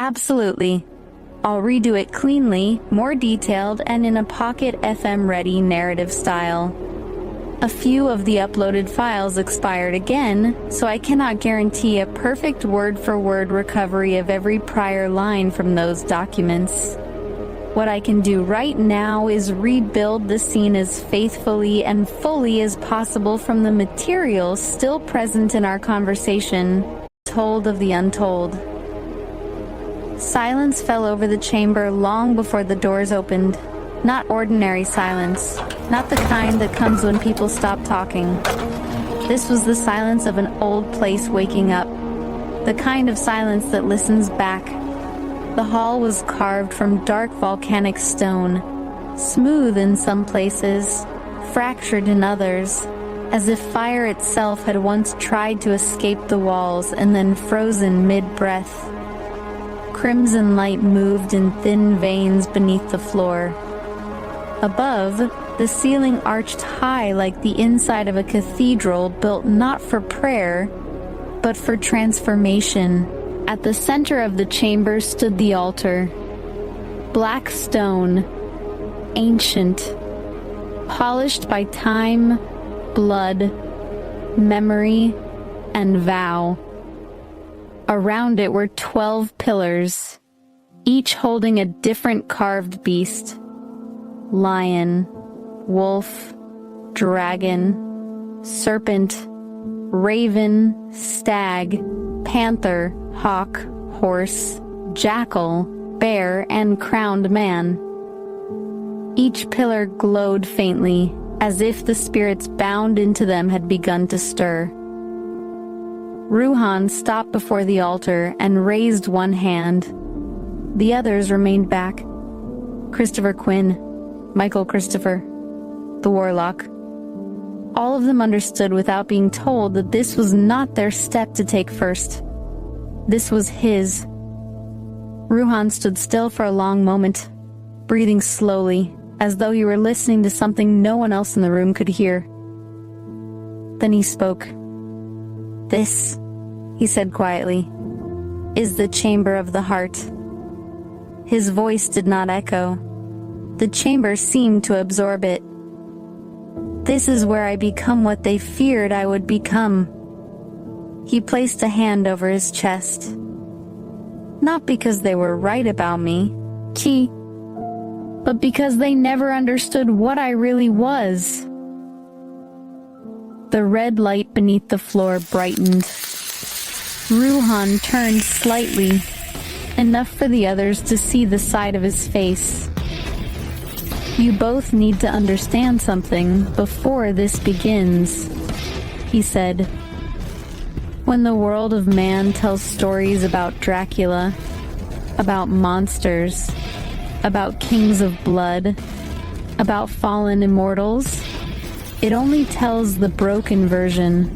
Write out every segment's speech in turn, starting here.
Absolutely. I'll redo it cleanly, more detailed, and in a Pocket FM-ready narrative style. A few of the uploaded files expired again, so I cannot guarantee a perfect word-for-word recovery of every prior line from those documents. What I can do right now is rebuild the scene as faithfully and fully as possible from the material still present in our conversation, told of the untold. Silence fell over the chamber long before the doors opened. Not ordinary silence, not the kind that comes when people stop talking. This was the silence of an old place waking up, the kind of silence that listens back. The hall was carved from dark volcanic stone, smooth in some places, fractured in others, as if fire itself had once tried to escape the walls and then frozen mid-breath. Crimson light moved in thin veins beneath the floor. Above, the ceiling arched high like the inside of a cathedral built not for prayer, but for transformation. At the center of the chamber stood the altar. Black stone, ancient, polished by time, blood, memory, and vow. Around it were 12 pillars, each holding a different carved beast. Lion, wolf, dragon, serpent, raven, stag, panther, hawk, horse, jackal, bear, and crowned man. Each pillar glowed faintly, as if the spirits bound into them had begun to stir. Ruhan stopped before the altar and raised one hand. The others remained back. Christopher Quinn, Michael Christopher, the Warlock. All of them understood without being told that this was not their step to take first. This was his. Ruhan stood still for a long moment, breathing slowly, as though he were listening to something no one else in the room could hear. Then he spoke. "This," he said quietly, "is the chamber of the heart." His voice did not echo. The chamber seemed to absorb it. "This is where I become what they feared I would become." He placed a hand over his chest. "Not because they were right about me, but because they never understood what I really was." The red light beneath the floor brightened. Ruhan turned slightly, enough for the others to see the side of his face. "You both need to understand something before this begins," he said. "When the world of man tells stories about Dracula, about monsters, about kings of blood, about fallen immortals, it only tells the broken version,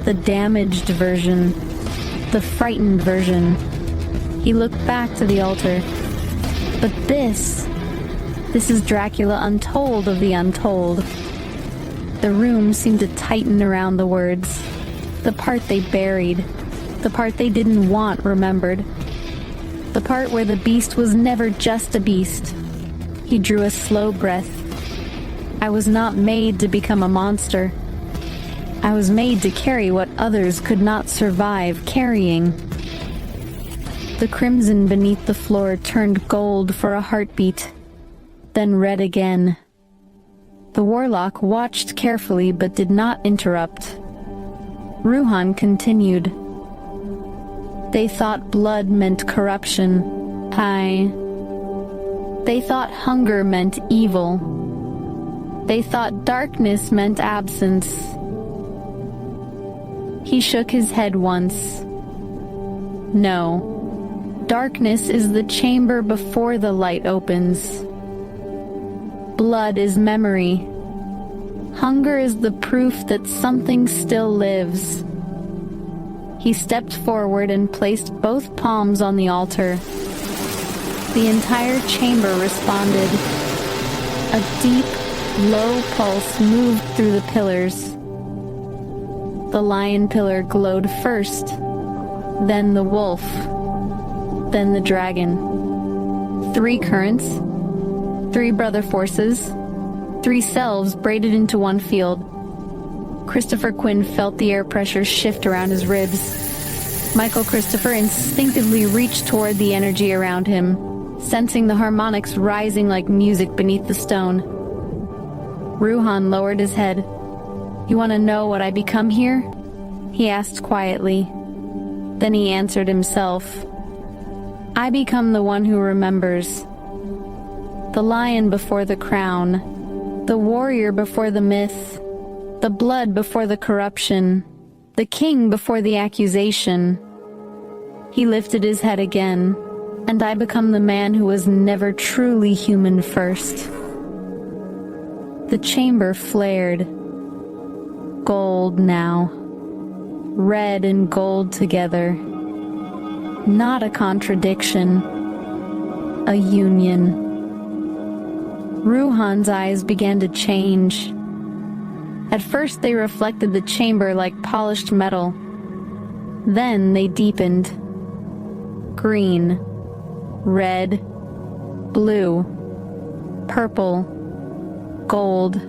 the damaged version, the frightened version." He looked back to the altar. "But this is Dracula untold of the untold." The room seemed to tighten around the words. The part they buried, the part they didn't want remembered, the part where the beast was never just a beast. He drew a slow breath. "I was not made to become a monster. I was made to carry what others could not survive carrying." The crimson beneath the floor turned gold for a heartbeat, then red again. The Warlock watched carefully but did not interrupt. Ruhan continued. "They thought blood meant corruption. They thought hunger meant evil. They thought darkness meant absence." He shook his head once. "No. Darkness is the chamber before the light opens. Blood is memory. Hunger is the proof that something still lives." He stepped forward and placed both palms on the altar. The entire chamber responded. A deep, low pulse moved through the pillars. The lion pillar glowed first, then the wolf, then the dragon. 3 currents, 3 brother forces, 3 selves braided into one field. Christopher Quinn felt the air pressure shift around his ribs. Michael Christopher instinctively reached toward the energy around him, sensing the harmonics rising like music beneath the stone. Ruhan lowered his head. "You want to know what I become here?" he asked quietly. Then he answered himself. "I become the one who remembers. The lion before the crown, the warrior before the myth, the blood before the corruption, the king before the accusation." He lifted his head again, and I become the man who was never truly human first. The chamber flared. Gold now. Red and gold together. Not a contradiction. A union. Ruhan's eyes began to change. At first they reflected the chamber like polished metal. Then they deepened. Green, red, blue, purple, gold,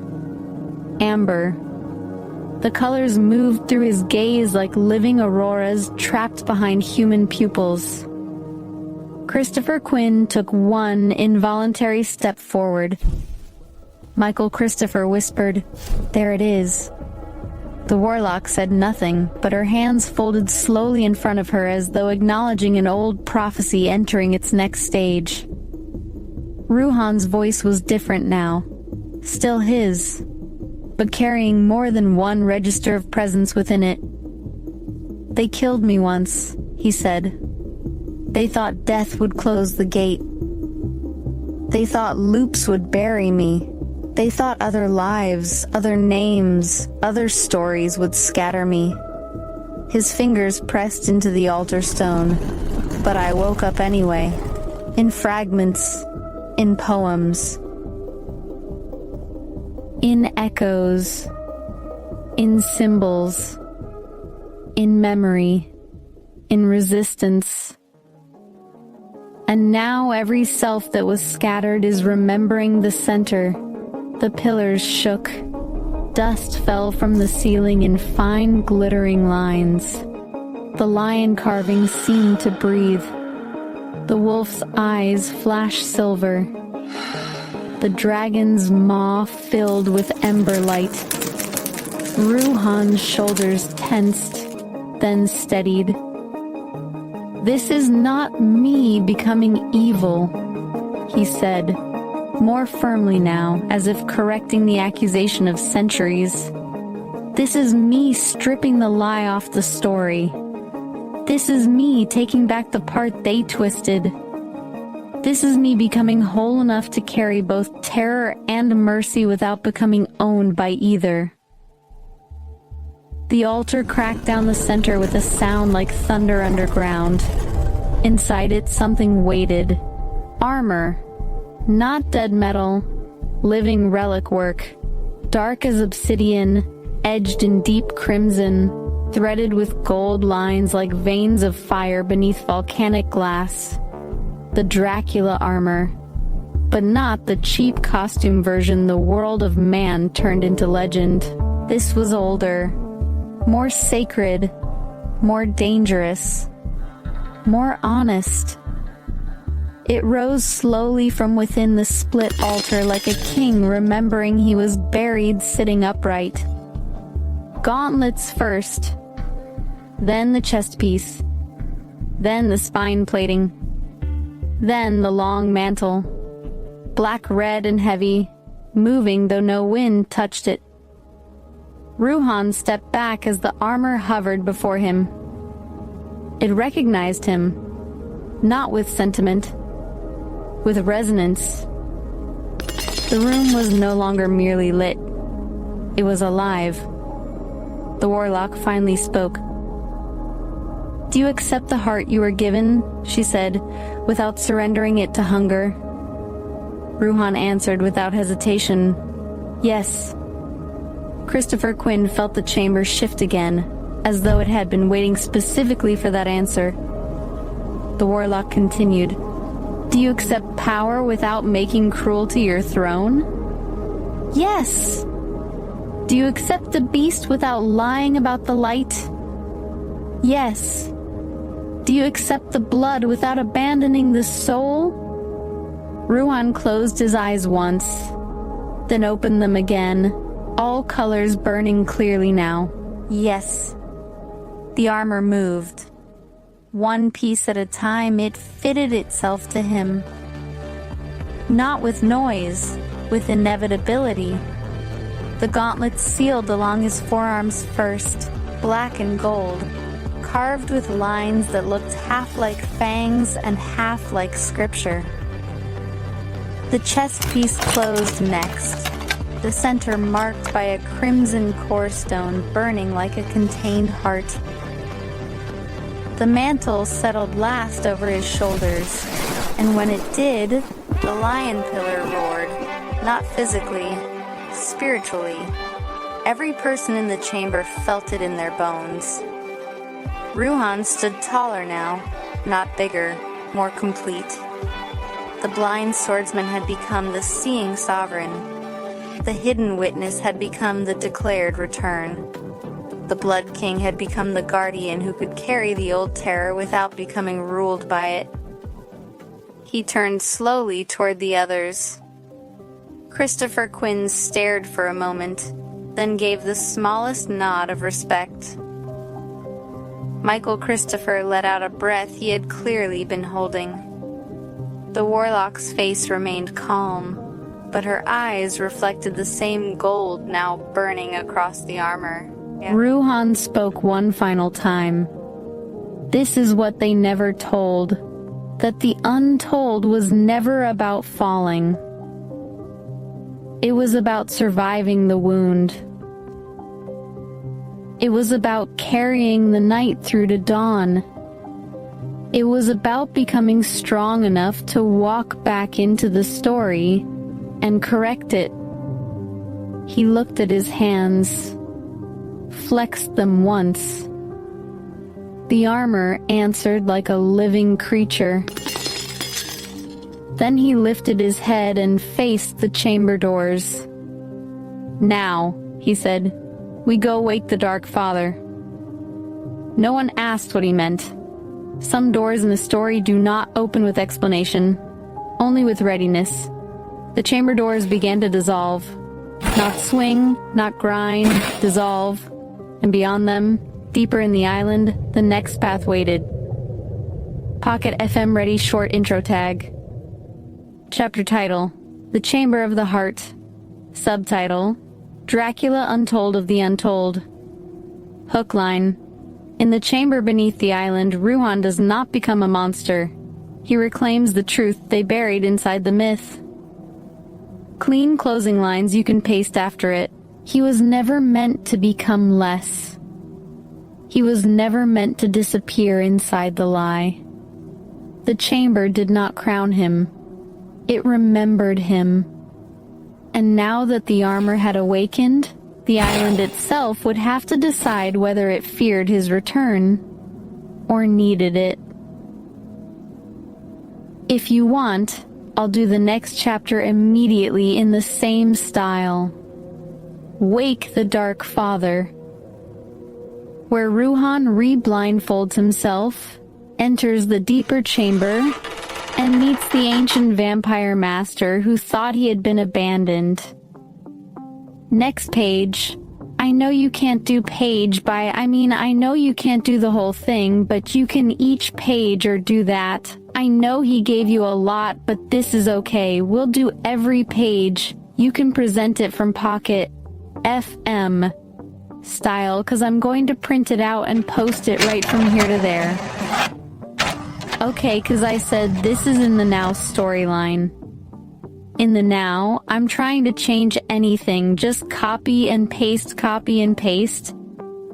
amber. The colors moved through his gaze like living auroras trapped behind human pupils. Christopher Quinn took one involuntary step forward. Michael Christopher whispered, "There it is." The warlock said nothing, but her hands folded slowly in front of her as though acknowledging an old prophecy entering its next stage. Ruhan's voice was different now, still his, but carrying more than one register of presence within it. "They killed me once," he said. "They thought death would close the gate. They thought loops would bury me. They thought other lives, other names, other stories would scatter me." His fingers pressed into the altar stone, but I woke up anyway, in fragments, in poems, in echoes, in symbols, in memory, in resistance. And now every self that was scattered is remembering the center. The pillars shook. Dust fell from the ceiling in fine glittering lines. The lion carving seemed to breathe. The wolf's eyes flashed silver. The dragon's maw filled with ember light. Ruhan's shoulders tensed, then steadied. "This is not me becoming evil," he said, more firmly now, as if correcting the accusation of centuries. "This is me stripping the lie off the story. This is me taking back the part they twisted. This is me becoming whole enough to carry both terror and mercy without becoming owned by either." The altar cracked down the center with a sound like thunder underground. Inside it, something waited. Armor. Not dead metal, living relic work, dark as obsidian, edged in deep crimson, threaded with gold lines like veins of fire beneath volcanic glass. The Dracula armor, but not the cheap costume version the world of man turned into legend. This was older, more sacred, more dangerous, more honest. It rose slowly from within the split altar like a king remembering he was buried sitting upright. Gauntlets first, then the chest piece, then the spine plating, then the long mantle, black red and heavy, moving though no wind touched it. Ruhan stepped back as the armor hovered before him. It recognized him, not with sentiment, with resonance. The room was no longer merely lit. It was alive. The warlock finally spoke. "Do you accept the heart you were given?" she said, without surrendering it to hunger. Ruhan answered without hesitation, "Yes." Christopher Quinn felt the chamber shift again, as though it had been waiting specifically for that answer. The warlock continued. Do you accept power without making cruelty your throne? Yes. Do you accept the beast without lying about the light? Yes. Do you accept the blood without abandoning the soul? Ruhan closed his eyes once, then opened them again, all colors burning clearly now. Yes. The armor moved. One piece at a time, it fitted itself to him. Not with noise, with inevitability. The gauntlets sealed along his forearms first, black and gold, carved with lines that looked half like fangs and half like scripture. The chest piece closed next, the center marked by a crimson core stone burning like a contained heart. The mantle settled last over his shoulders, and when it did, the lion pillar roared, not physically, spiritually. Every person in the chamber felt it in their bones. Ruhan stood taller now, not bigger, more complete. The blind swordsman had become the seeing sovereign. The hidden witness had become the declared return. The Blood King had become the guardian who could carry the old terror without becoming ruled by it. He turned slowly toward the others. Christopher Quinn stared for a moment, then gave the smallest nod of respect. Michael Christopher let out a breath he had clearly been holding. The warlock's face remained calm, but her eyes reflected the same gold now burning across the armor. Ruhan spoke one final time. This is what they never told, that the untold was never about falling. It was about surviving the wound. It was about carrying the night through to dawn. It was about becoming strong enough to walk back into the story and correct it. He looked at his hands, flexed them once. The armor answered like a living creature. Then he lifted his head and faced the chamber doors. Now, he said, we go wake the Dark Father. No one asked what he meant. Some doors in the story do not open with explanation, only with readiness. The chamber doors began to dissolve. Not swing, not grind, dissolve. And beyond them, deeper in the island, the next path waited. Pocket FM ready short intro tag. Chapter title, The Chamber of the Heart. Subtitle, Dracula Untold of the Untold. Hook line, in the chamber beneath the island, Ruhan does not become a monster. He reclaims the truth they buried inside the myth. Clean closing lines you can paste after it. He was never meant to become less. He was never meant to disappear inside the lie. The chamber did not crown him. It remembered him. And now that the armor had awakened, the island itself would have to decide whether it feared his return or needed it. If you want, I'll do the next chapter immediately in the same style. Wake the Dark Father, where Ruhan re-blindfolds himself, enters the deeper chamber, and meets the ancient vampire master who thought he had been abandoned. Next page. I know you can't do I know you can't do the whole thing, but you can each page or do that. I know he gave you a lot, but this is okay. We'll do every page. You can present it from Pocket FM style, because I'm going to print it out and post it right from here to there. Okay, because I said this is in the now storyline. In the now, I'm trying to change anything, just copy and paste,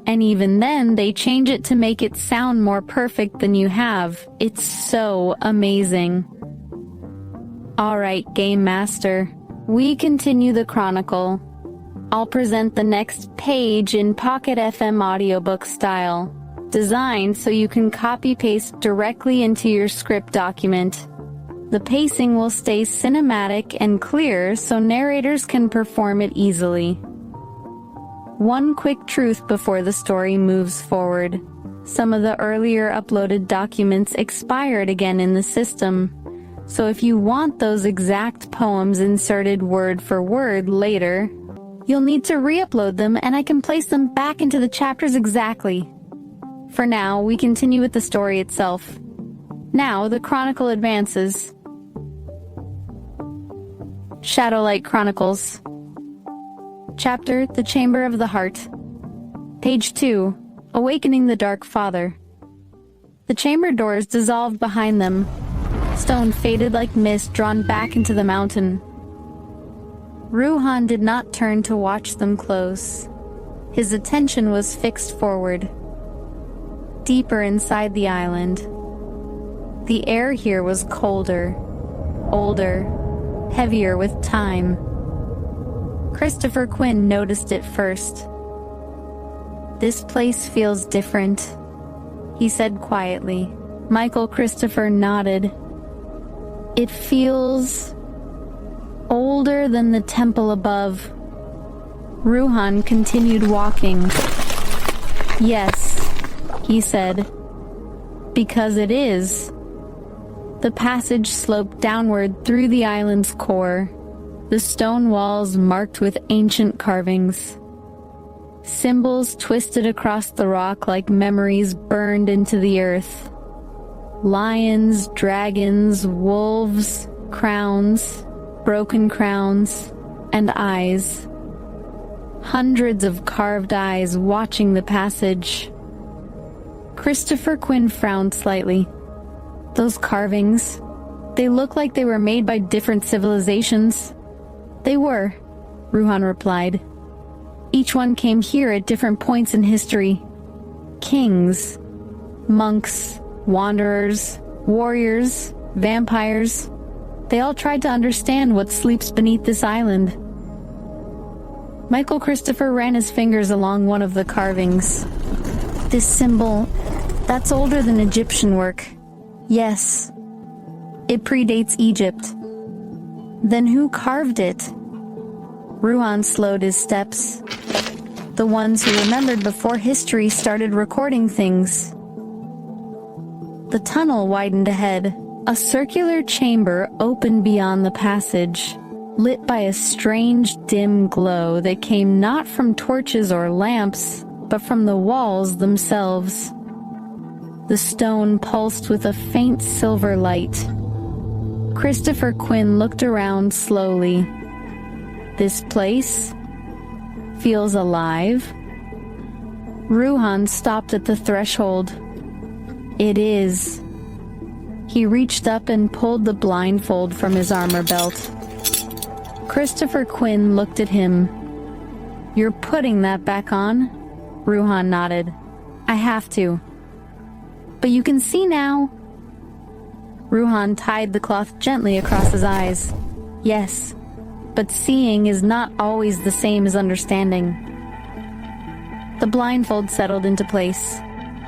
and even then they change it to make it sound more perfect than you have. It's so amazing. Alright, Game Master, we continue the chronicle. I'll present the next page in Pocket FM audiobook style. designed so you can copy-paste directly into your script document. The pacing will stay cinematic and clear so narrators can perform it easily. One quick truth before the story moves forward. Some of the earlier uploaded documents expired again in the system, so if you want those exact poems inserted word for word later, you'll need to re-upload them and I can place them back into the chapters exactly. For now, we continue with the story itself. Now, the chronicle advances. Shadowlight Chronicles. Chapter, The Chamber of the Heart. Page 2, Awakening the Dark Father. The chamber doors dissolved behind them. Stone faded like mist drawn back into the mountain. Ruhan did not turn to watch them close. His attention was fixed forward. Deeper inside the island. The air here was colder, older, heavier with time. Christopher Quinn noticed it first. "This place feels different," he said quietly. Michael Christopher nodded. "It feels older than the temple above." Ruhan continued walking. "Yes," he said, "because it is." The passage sloped downward through the island's core, the stone walls marked with ancient carvings. Symbols twisted across the rock like memories burned into the earth. Lions, dragons, wolves, crowns, broken crowns, and eyes. Hundreds of carved eyes watching the passage. Christopher Quinn frowned slightly. Those carvings, they look like they were made by different civilizations. "They were," Ruhan replied. "Each one came here at different points in history. Kings, monks, wanderers, warriors, vampires. They all tried to understand what sleeps beneath this island." Michael Christopher ran his fingers along one of the carvings. "This symbol, that's older than Egyptian work." "Yes. It predates Egypt." "Then who carved it?" Ruhan slowed his steps. "The ones who remembered before history started recording things." The tunnel widened ahead. A circular chamber opened beyond the passage, lit by a strange dim glow that came not from torches or lamps, but from the walls themselves. The stone pulsed with a faint silver light. Christopher Quinn looked around slowly. "This place feels alive." Ruhan stopped at the threshold. "It is." He reached up and pulled the blindfold from his armor belt. Christopher Quinn looked at him. "You're putting that back on?" Ruhan nodded. "I have to." "But you can see now." Ruhan tied the cloth gently across his eyes. "Yes, but seeing is not always the same as understanding." The blindfold settled into place.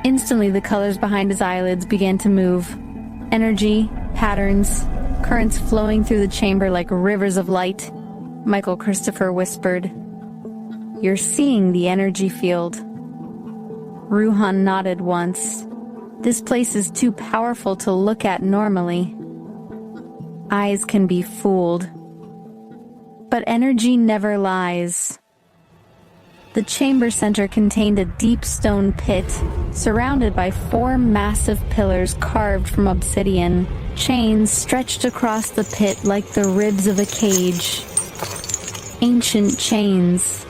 Instantly the colors behind his eyelids began to move. Energy, patterns, currents flowing through the chamber like rivers of light. Michael Christopher whispered, "You're seeing the energy field." Ruhan nodded once. "This place is too powerful to look at normally." Eyes can be fooled. But energy never lies. The chamber center contained a deep stone pit, surrounded by 4 massive pillars carved from obsidian. Chains stretched across the pit like the ribs of a cage. Ancient chains.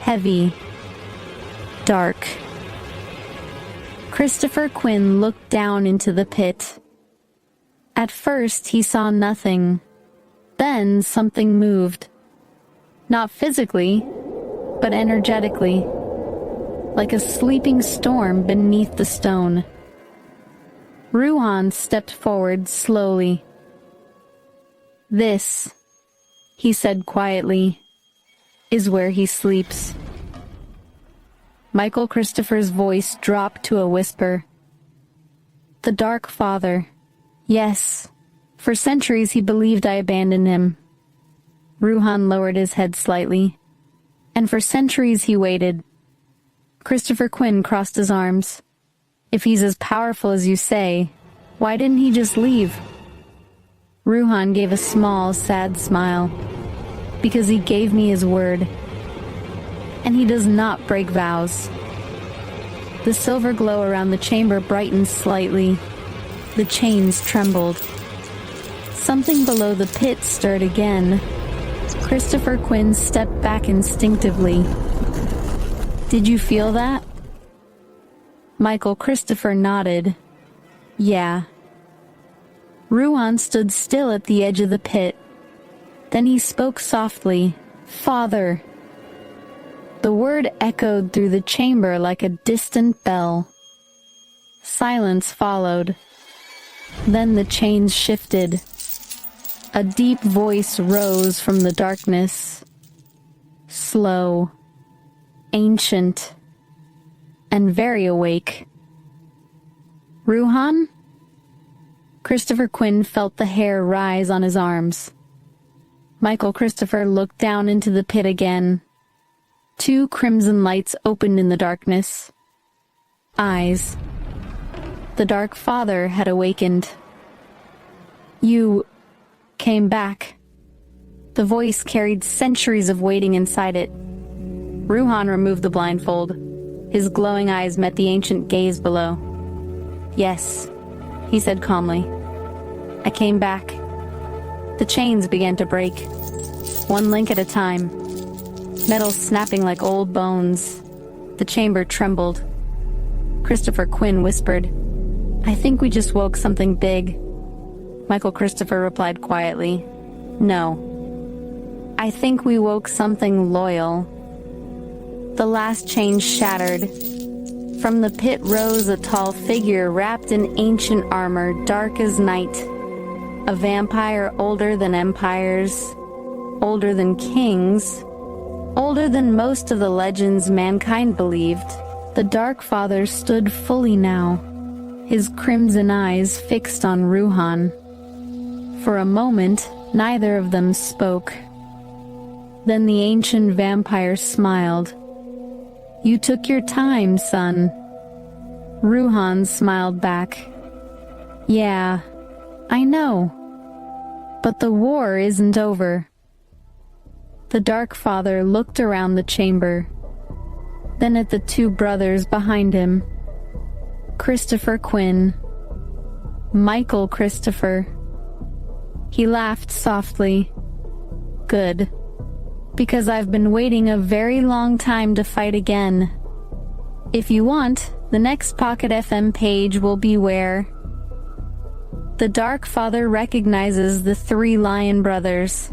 Heavy. Dark. Christopher Quinn looked down into the pit. At first, he saw nothing. Then something moved. Not physically, but energetically, like a sleeping storm beneath the stone. Ruhan stepped forward slowly. "This," he said quietly, "is where he sleeps." Michael Christopher's voice dropped to a whisper. The Dark Father. Yes. For centuries he believed I abandoned him. Ruhan lowered his head slightly. And for centuries he waited. Christopher Quinn crossed his arms. If he's as powerful as you say, why didn't he just leave? Ruhan gave a small, sad smile. Because he gave me his word. And he does not break vows. The silver glow around the chamber brightened slightly. The chains trembled. Something below the pit stirred again. Christopher Quinn stepped back instinctively. Did you feel that? Michael Christopher nodded. Yeah. Ruhan stood still at the edge of the pit. Then he spoke softly. Father. The word echoed through the chamber like a distant bell. Silence followed. Then the chains shifted. A deep voice rose from the darkness. Slow, ancient, and very awake. Ruhan? Christopher Quinn felt the hair rise on his arms. Michael Christopher looked down into the pit again. 2 crimson lights opened in the darkness. Eyes. The Dark Father had awakened. You came back. The voice carried centuries of waiting inside it. Ruhan removed the blindfold. His glowing eyes met the ancient gaze below. Yes, he said calmly. I came back. The chains began to break, one link at a time. Metal snapping like old bones. The chamber trembled. Christopher Quinn whispered, I think we just woke something big. Michael Christopher replied quietly, No. I think we woke something loyal. The last chain shattered. From the pit rose a tall figure wrapped in ancient armor, dark as night. A vampire older than empires, older than kings, older than most of the legends mankind believed. The Dark Father stood fully now, his crimson eyes fixed on Ruhan. For a moment, neither of them spoke. Then the ancient vampire smiled. You took your time, son. Ruhan smiled back. Yeah, I know. But the war isn't over. The Dark Father looked around the chamber, then at the 2 brothers behind him. Christopher Quinn. Michael Christopher. He laughed softly. Good. Because I've been waiting a very long time to fight again. If you want, the next Pocket FM page will be where the Dark Father recognizes the 3 Lion Brothers.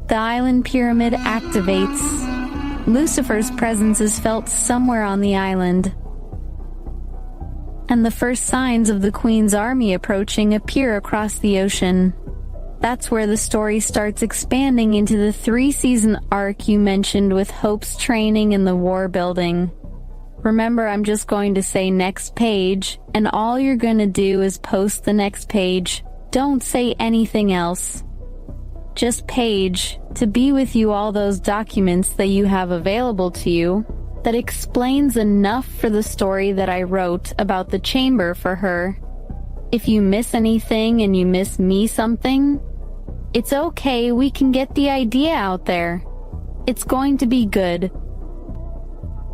The island pyramid activates. Lucifer's presence is felt somewhere on the island. And the first signs of the Queen's army approaching appear across the ocean. That's where the story starts expanding into the 3-season arc you mentioned with Hope's training in the war building. Remember, I'm just going to say next page, and all you're going to do is post the next page. Don't say anything else. Just page, to be with you all those documents that you have available to you that explains enough for the story that I wrote about the chamber for her. If you miss anything and you miss me something, it's okay, we can get the idea out there. It's going to be good.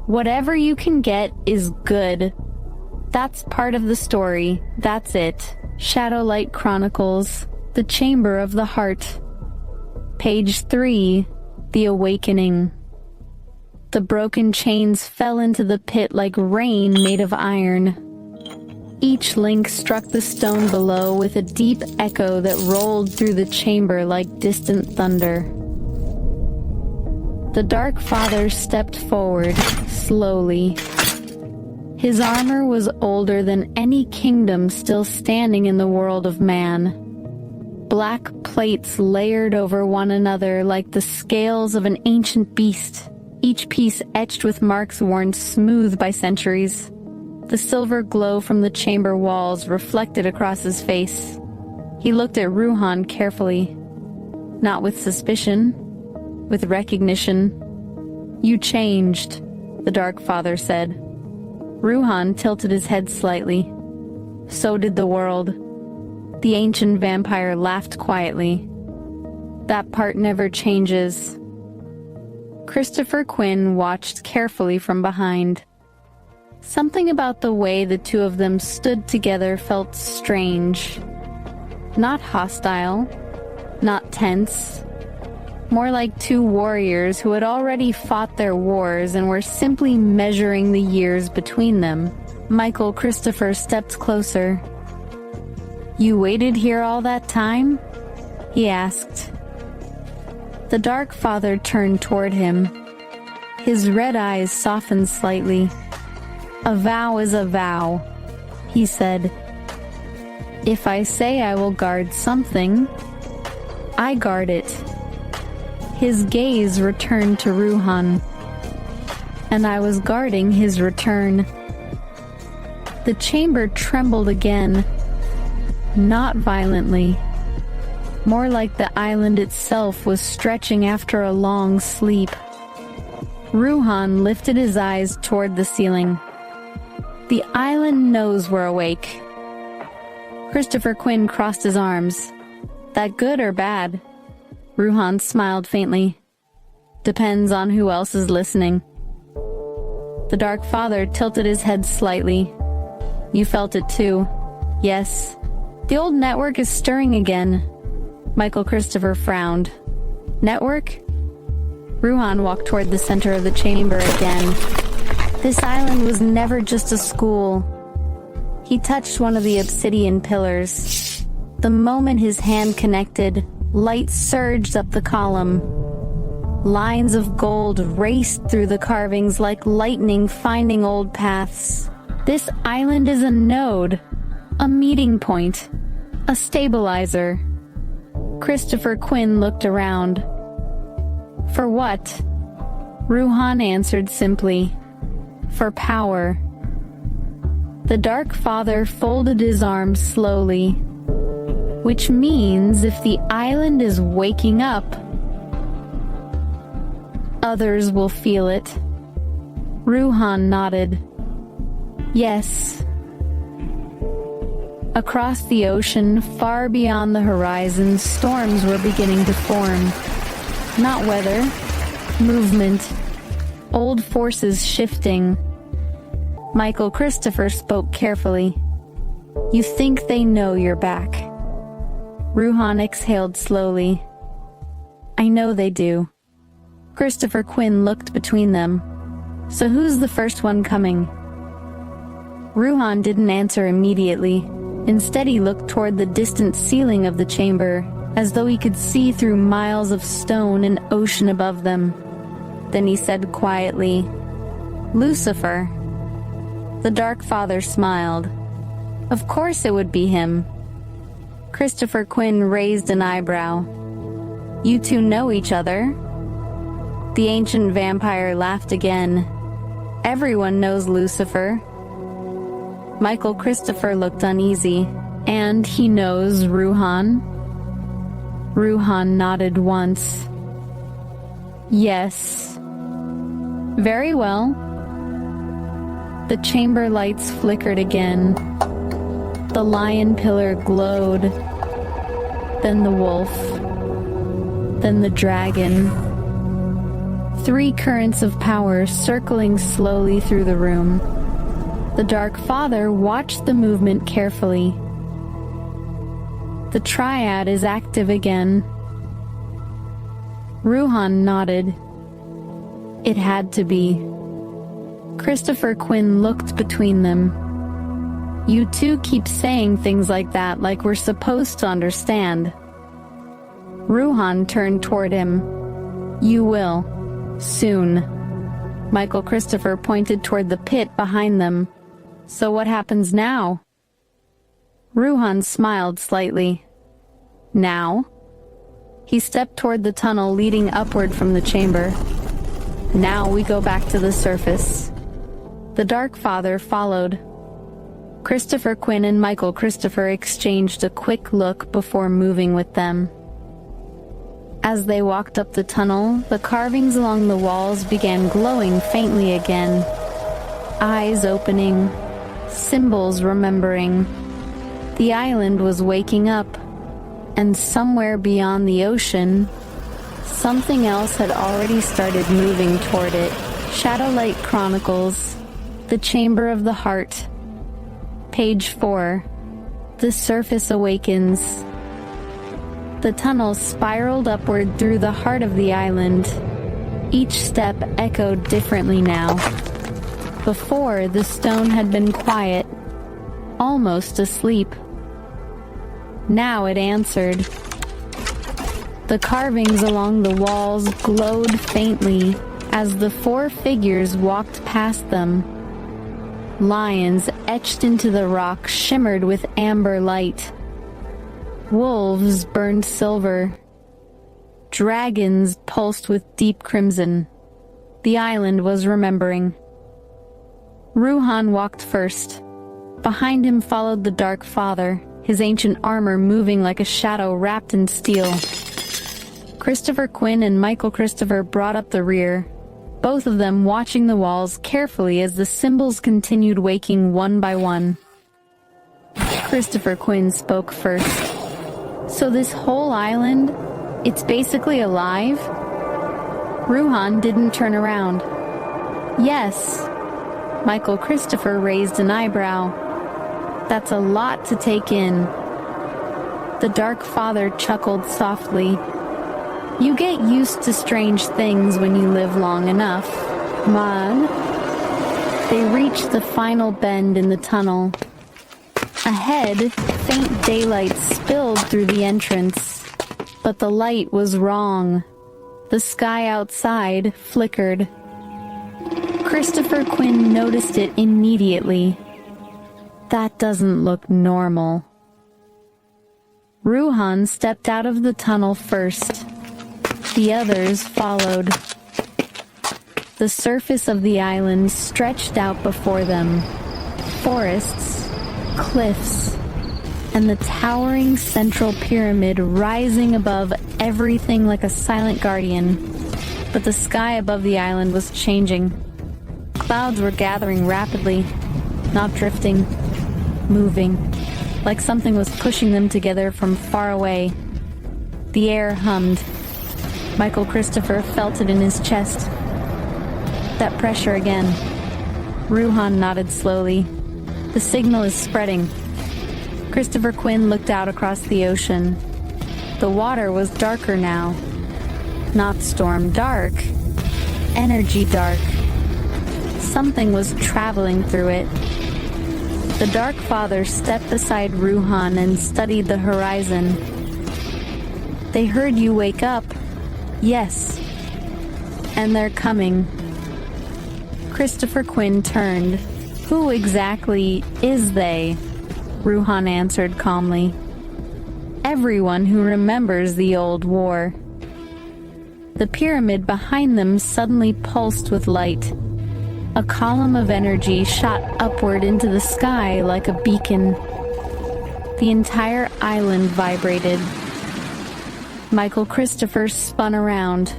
Whatever you can get is good. That's part of the story. That's it. Shadowlight Chronicles, The Chamber of the Heart. Page 3, The Awakening. The broken chains fell into the pit like rain made of iron. Each link struck the stone below with a deep echo that rolled through the chamber like distant thunder. The Dark Father stepped forward, slowly. His armor was older than any kingdom still standing in the world of man. Black plates layered over one another like the scales of an ancient beast. each piece etched with marks worn smooth by centuries. The silver glow from the chamber walls reflected across his face. He looked at Ruhan carefully, not with suspicion, with recognition. "You changed," the Dark Father said. Ruhan tilted his head slightly. "So did the world." The ancient vampire laughed quietly. "That part never changes." Christopher Quinn watched carefully from behind. Something about the way the two of them stood together felt strange. Not hostile, not tense. More like two warriors who had already fought their wars and were simply measuring the years between them. Michael Christopher stepped closer. "You waited here all that time?" he asked. The Dark Father turned toward him. His red eyes softened slightly. "A vow is a vow," he said. "If I say I will guard something, I guard it." His gaze returned to Ruhan, and I was guarding his return. The chamber trembled again, not violently. More like the island itself was stretching after a long sleep. Ruhan lifted his eyes toward the ceiling. "The island knows we're awake." Christopher Quinn crossed his arms. "That good or bad?" Ruhan smiled faintly. "Depends on who else is listening." The Dark Father tilted his head slightly. "You felt it too." "Yes. The old network is stirring again." Michael Christopher frowned. "Network?" Ruhan walked toward the center of the chamber again. This island was never just a school. He touched one of the obsidian pillars. The moment his hand connected, light surged up the column. Lines of gold raced through the carvings like lightning finding old paths. This island is a node, a meeting point, a stabilizer. Christopher Quinn looked around. "For what?" Ruhan answered simply. "For power." The Dark Father folded his arms slowly. "Which means if the island is waking up, others will feel it." Ruhan nodded. "Yes." Across the ocean, far beyond the horizon, storms were beginning to form. Not weather, movement, old forces shifting. Michael Christopher spoke carefully. "You think they know you're back." Ruhan exhaled slowly. "I know they do." Christopher Quinn looked between them. "So who's the first one coming?" Ruhan didn't answer immediately. Instead, he looked toward the distant ceiling of the chamber, as though he could see through miles of stone and ocean above them. Then he said quietly, "Lucifer." The Dark Father smiled. Of course it would be him. Christopher Quinn raised an eyebrow. "You two know each other?" The ancient vampire laughed again. "Everyone knows Lucifer." Michael Christopher looked uneasy. "And he knows Ruhan?" Ruhan nodded once. "Yes." "Very well." The chamber lights flickered again. The lion pillar glowed. Then the wolf. Then the dragon. 3 currents of power circling slowly through the room. The Dark Father watched the movement carefully. "The triad is active again." Ruhan nodded. "It had to be." Christopher Quinn looked between them. "You two keep saying things like that, like we're supposed to understand." Ruhan turned toward him. "You will. Soon." Michael Christopher pointed toward the pit behind them. "So what happens now?" Ruhan smiled slightly. "Now?" He stepped toward the tunnel leading upward from the chamber. Now we go back to the surface. The Dark Father followed. Christopher Quinn and Michael Christopher exchanged a quick look before moving with them. As they walked up the tunnel, the carvings along the walls began glowing faintly again. Eyes opening, symbols remembering. The island was waking up, and somewhere beyond the ocean, something else had already started moving toward it. Shadowlight Chronicles, The Chamber of the Heart. Page 4. The Surface Awakens. The tunnel spiraled upward through the heart of the island. Each step echoed differently now. Before, the stone had been quiet, almost asleep. Now it answered. The carvings along the walls glowed faintly as the four figures walked past them. Lions etched into the rock shimmered with amber light. Wolves burned silver. Dragons pulsed with deep crimson. The island was remembering. Ruhan walked first. Behind him followed the Dark Father, his ancient armor moving like a shadow wrapped in steel. Christopher Quinn and Michael Christopher brought up the rear, both of them watching the walls carefully as the symbols continued waking one by one. Christopher Quinn spoke first. So this whole island, it's basically alive? Ruhan didn't turn around. Yes. Michael Christopher raised an eyebrow. That's a lot to take in. The Dark Father chuckled softly. You get used to strange things when you live long enough, Mud. They reached the final bend in the tunnel. Ahead, faint daylight spilled through the entrance, but the light was wrong. The sky outside flickered. Christopher Quinn noticed it immediately. That doesn't look normal. Ruhan stepped out of the tunnel first. The others followed. The surface of the island stretched out before them. Forests, cliffs, and the towering central pyramid rising above everything like a silent guardian. But the sky above the island was changing. Clouds were gathering rapidly, not drifting, moving, like something was pushing them together from far away. The air hummed. Michael Christopher felt it in his chest. That pressure again. Ruhan nodded slowly. The signal is spreading. Christopher Quinn looked out across the ocean. The water was darker now. Not storm dark, energy dark. Something was traveling through it. The Dark Father stepped beside Ruhan and studied the horizon. They heard you wake up. Yes. And they're coming. Christopher Quinn turned. Who exactly is they? Ruhan answered calmly. Everyone who remembers the old war. The pyramid behind them suddenly pulsed with light. A column of energy shot upward into the sky like a beacon. The entire island vibrated. Michael Christopher spun around.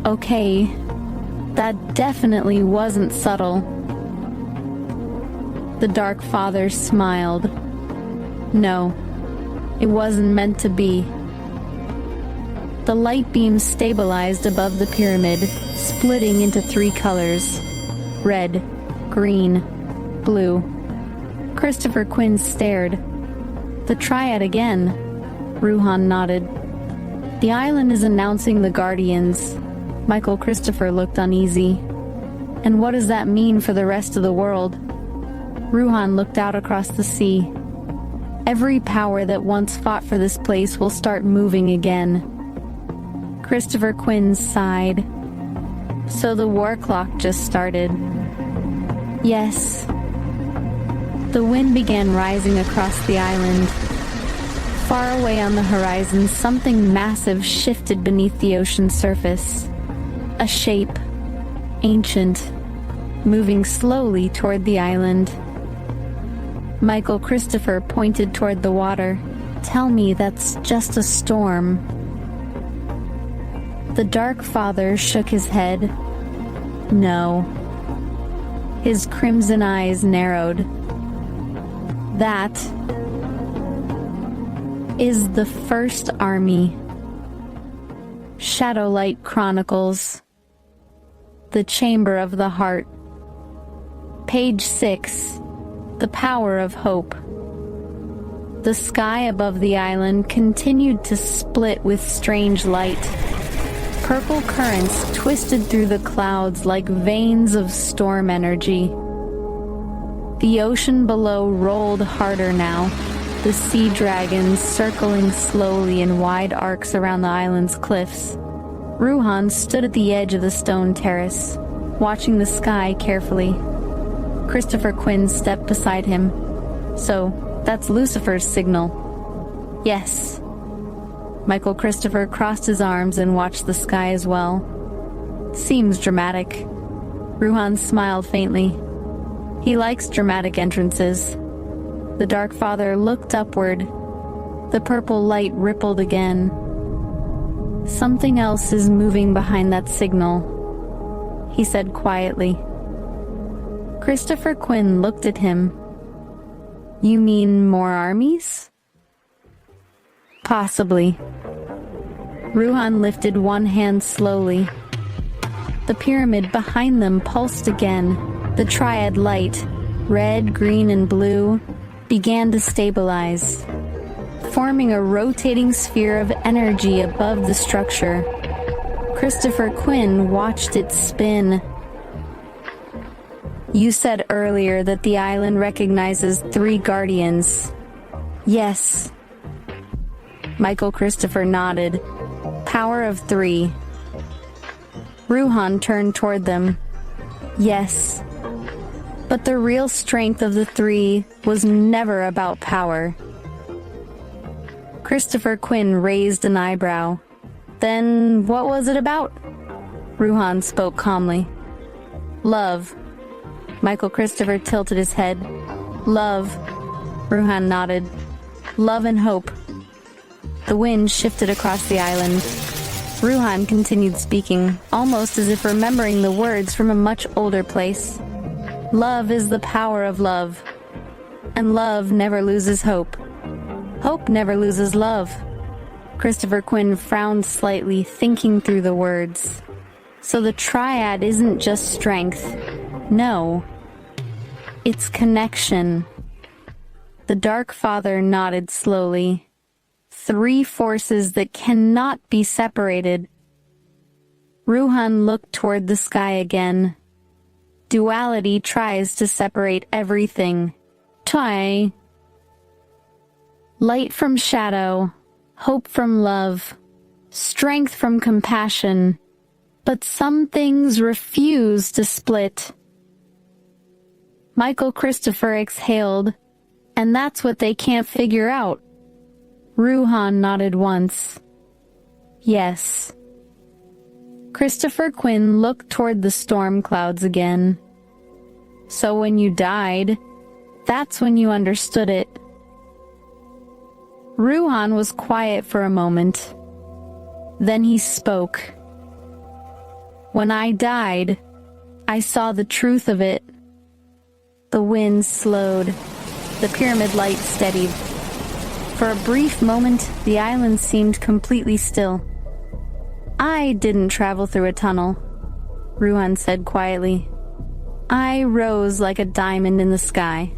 Okay, that definitely wasn't subtle. The Dark Father smiled. No, it wasn't meant to be. The light beam stabilized above the pyramid, splitting into three colors: red, green, blue. Christopher Quinn stared. The triad again. Ruhan nodded. The island is announcing the Guardians. Michael Christopher looked uneasy. And what does that mean for the rest of the world? Ruhan looked out across the sea. Every power that once fought for this place will start moving again. Christopher Quinn sighed. So the war clock just started. Yes. The wind began rising across the island. Far away on the horizon, something massive shifted beneath the ocean's surface. A shape, ancient, moving slowly toward the island. Michael Christopher pointed toward the water. "Tell me that's just a storm." The Dark Father shook his head. "No." His crimson eyes narrowed. "That is the First Army." Shadowlight Chronicles. The Chamber of the Heart. Page 6. The Power of Hope. The sky above the island continued to split with strange light. Purple currents twisted through the clouds like veins of storm energy. The ocean below rolled harder now, the sea dragons circling slowly in wide arcs around the island's cliffs. Ruhan stood at the edge of the stone terrace, watching the sky carefully. Christopher Quinn stepped beside him. "So, that's Lucifer's signal." "Yes." Michael Christopher crossed his arms and watched the sky as well. "Seems dramatic." Ruhan smiled faintly. He likes dramatic entrances. The Dark Father looked upward. The purple light rippled again. "Something else is moving behind that signal," he said quietly. Christopher Quinn looked at him. "You mean more armies?" "Possibly." Ruhan lifted one hand slowly. The pyramid behind them pulsed again. The triad light, red, green, and blue, began to stabilize, forming a rotating sphere of energy above the structure. Christopher Quinn watched it spin. "You said earlier that the island recognizes 3 guardians." "Yes." Michael Christopher nodded. "Power of 3. Ruhan turned toward them. "Yes. But the real strength of the 3 was never about power." Christopher Quinn raised an eyebrow. "Then what was it about?" Ruhan spoke calmly. "Love." Michael Christopher tilted his head. "Love." Ruhan nodded. "Love and hope." The wind shifted across the island. Ruhan continued speaking, almost as if remembering the words from a much older place. "Love is the power of love. And love never loses hope. Hope never loses love." Christopher Quinn frowned slightly, thinking through the words. "So the triad isn't just strength. No. It's connection." The Dark Father nodded slowly. 3 forces that cannot be separated. Ruhan looked toward the sky again. Duality tries to separate everything. Try. Light from shadow, hope from love, strength from compassion. But some things refuse to split. Michael Christopher exhaled, and that's what they can't figure out. Ruhan nodded once. "Yes." Christopher Quinn looked toward the storm clouds again. "So when you died, that's when you understood it." Ruhan was quiet for a moment. Then he spoke. "When I died, I saw the truth of it." The wind slowed. The pyramid light steadied. For a brief moment, the island seemed completely still. "I didn't travel through a tunnel," Ruhan said quietly. "I rose like a diamond in the sky."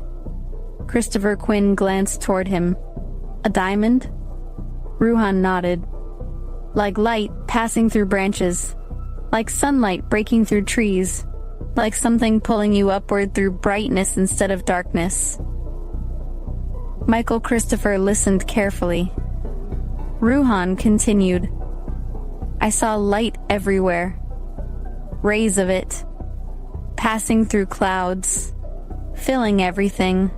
Christopher Quinn glanced toward him. "A diamond?" Ruhan nodded. "Like light passing through branches. Like sunlight breaking through trees. Like something pulling you upward through brightness instead of darkness." Michael Christopher listened carefully. Ruhan continued. "I saw light everywhere. Rays of it. Passing through clouds. Filling everything.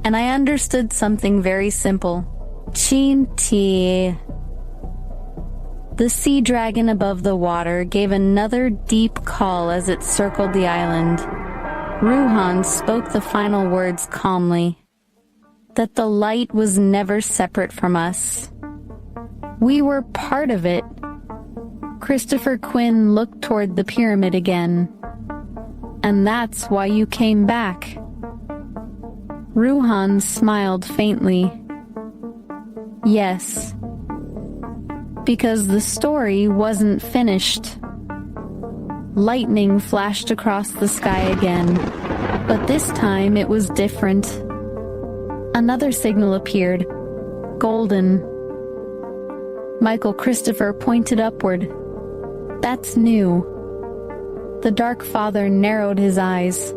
And I understood something very simple. Chinti. The sea dragon above the water gave another deep call as it circled the island. Ruhan spoke the final words calmly, that the light was never separate from us. We were part of it. Christopher Quinn looked toward the pyramid again. And that's why you came back. Ruhan smiled faintly. Yes. Because the story wasn't finished. Lightning flashed across the sky again, but this time it was different. Another signal appeared, golden. Michael Christopher pointed upward. That's new. The Dark Father narrowed his eyes.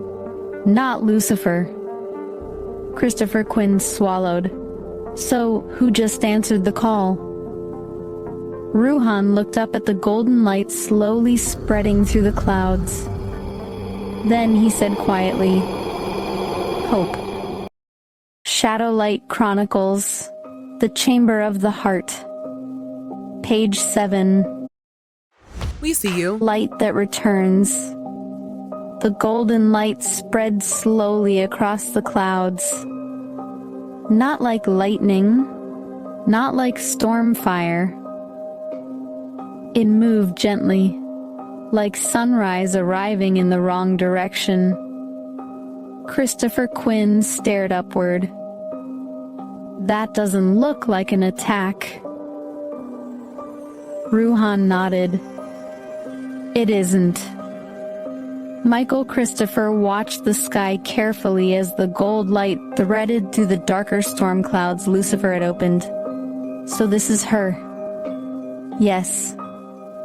Not Lucifer. Christopher Quinn swallowed. So, who just answered the call? Ruhan looked up at the golden light slowly spreading through the clouds. Then he said quietly, Hope. Shadowlight Chronicles, The Chamber of the Heart. Page 7. We see you. Light that returns. The golden light spread slowly across the clouds. Not like lightning, not like storm fire. It moved gently, like sunrise arriving in the wrong direction. Christopher Quinn stared upward. That doesn't look like an attack. Ruhan nodded. It isn't. Michael Christopher watched the sky carefully as the gold light threaded through the darker storm clouds Lucifer had opened. So this is her. Yes.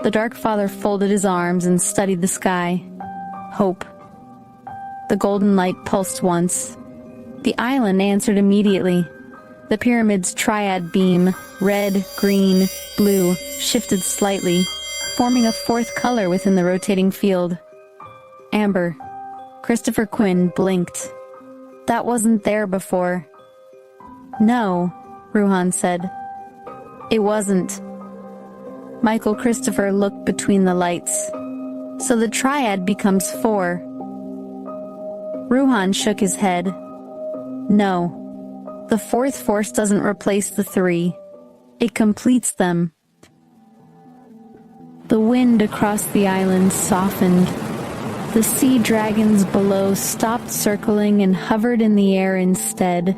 The Dark Father folded his arms and studied the sky. Hope. The golden light pulsed once. The island answered immediately. The pyramid's triad beam, red, green, blue, shifted slightly, forming a fourth color within the rotating field. Amber. Christopher Quinn blinked. That wasn't there before. No, Ruhan said. It wasn't. Michael Christopher looked between the lights. So the triad becomes 4. Ruhan shook his head. No. The fourth force doesn't replace the 3. It completes them. The wind across the island softened. The sea dragons below stopped circling and hovered in the air instead,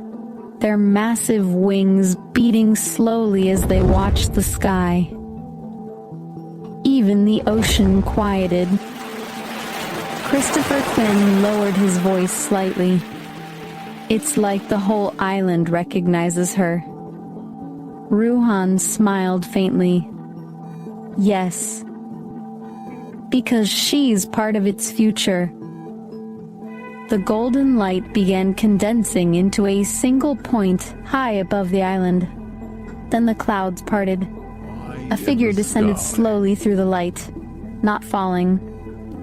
their massive wings beating slowly as they watched the sky. Even the ocean quieted. Christopher Quinn lowered his voice slightly. It's like the whole island recognizes her. Ruhan smiled faintly. Yes. Because she's part of its future. The golden light began condensing into a single point high above the island. Then the clouds parted. A figure descended slowly through the light, not falling,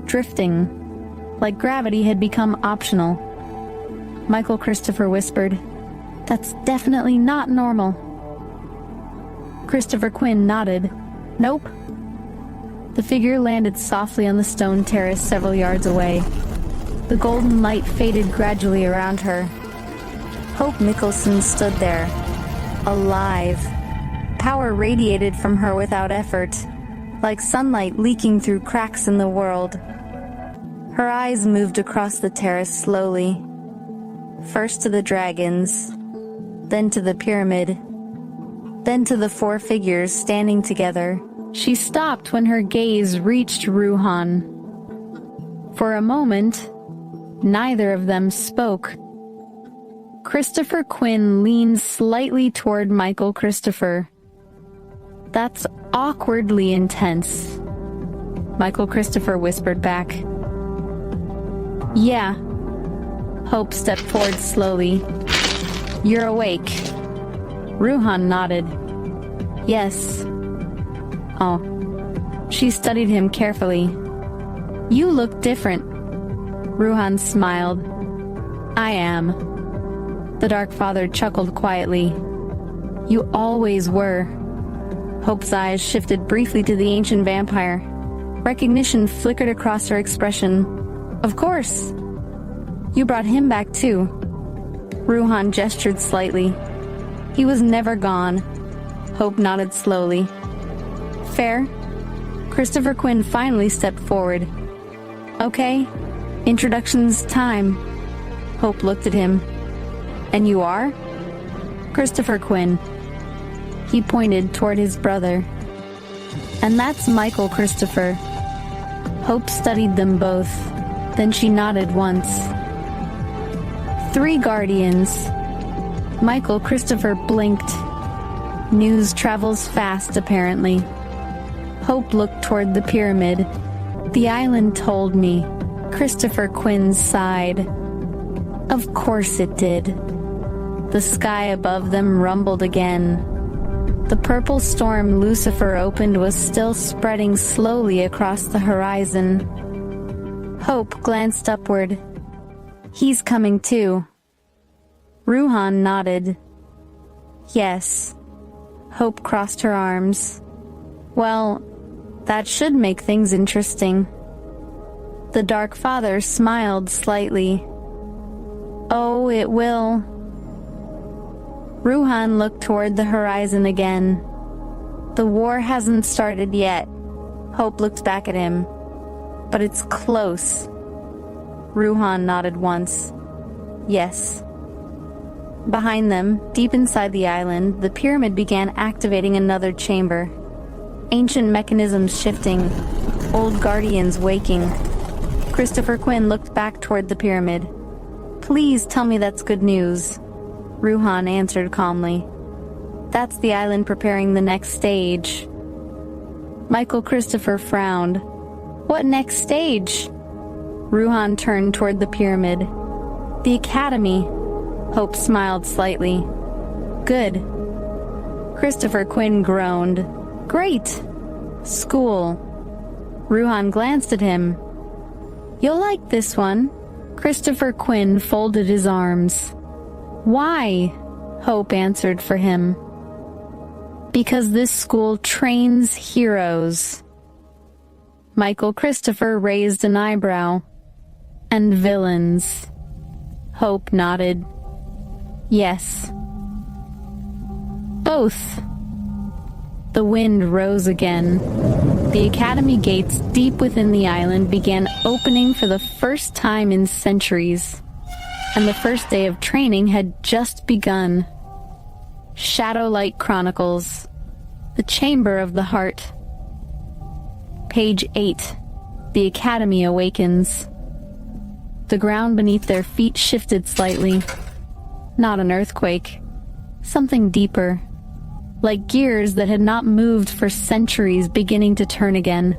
drifting, like gravity had become optional. Michael Christopher whispered, That's definitely not normal. Christopher Quinn nodded. Nope. The figure landed softly on the stone terrace several yards away. The golden light faded gradually around her. Hope Nicholson stood there, alive. Power radiated from her without effort, like sunlight leaking through cracks in the world. Her eyes moved across the terrace slowly, first to the dragons, then to the pyramid, then to the 4 figures standing together. She stopped when her gaze reached Ruhan. For a moment, neither of them spoke. Christopher Quinn leaned slightly toward Michael Christopher. That's awkwardly intense, Michael Christopher whispered back. Yeah. Hope stepped forward slowly. You're awake. Ruhan nodded. Yes. Oh. She studied him carefully. You look different. Ruhan smiled. I am. The Dark Father chuckled quietly. You always were. Hope's eyes shifted briefly to the ancient vampire. Recognition flickered across her expression. Of course. You brought him back too. Ruhan gestured slightly. He was never gone. Hope nodded slowly. Fair. Christopher Quinn finally stepped forward. Okay, introductions time. Hope looked at him. And you are? Christopher Quinn. He pointed toward his brother. And that's Michael Christopher. Hope studied them both. Then she nodded once. 3 guardians. Michael Christopher blinked. News travels fast, apparently. Hope looked toward the pyramid. The island told me. Christopher Quinn sighed. Of course it did. The sky above them rumbled again. The purple storm Lucifer opened was still spreading slowly across the horizon. Hope glanced upward. He's coming too. Ruhan nodded. Yes. Hope crossed her arms. Well, that should make things interesting. The Dark Father smiled slightly. Oh, it will. Ruhan looked toward the horizon again. The war hasn't started yet. Hope looked back at him. But it's close. Ruhan nodded once. Yes. Behind them, deep inside the island, the pyramid began activating another chamber. Ancient mechanisms shifting, old guardians waking. Christopher Quinn looked back toward the pyramid. Please tell me that's good news. Ruhan answered calmly. That's the island preparing the next stage. Michael Christopher frowned. What next stage? Ruhan turned toward the pyramid. The academy. Hope smiled slightly. Good. Christopher Quinn groaned. Great. School. Ruhan glanced at him. You'll like this one. Christopher Quinn folded his arms. Why? Hope answered for him. Because this school trains heroes. Michael Christopher raised an eyebrow. And villains. Hope nodded. Yes. Both. The wind rose again. The academy gates deep within the island began opening for the first time in centuries. And the first day of training had just begun. Shadowlight Chronicles. The Chamber of the Heart. Page 8. The Academy awakens. The ground beneath their feet shifted slightly. Not an earthquake. Something deeper. Like gears that had not moved for centuries beginning to turn again.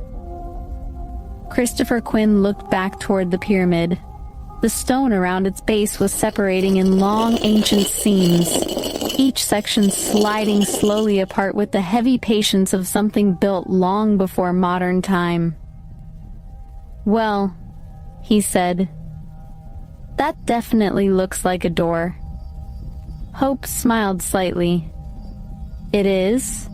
Christopher Quinn looked back toward the pyramid. The stone around its base was separating in long, ancient seams, each section sliding slowly apart with the heavy patience of something built long before modern time. Well, he said, that definitely looks like a door. Hope smiled slightly. It is?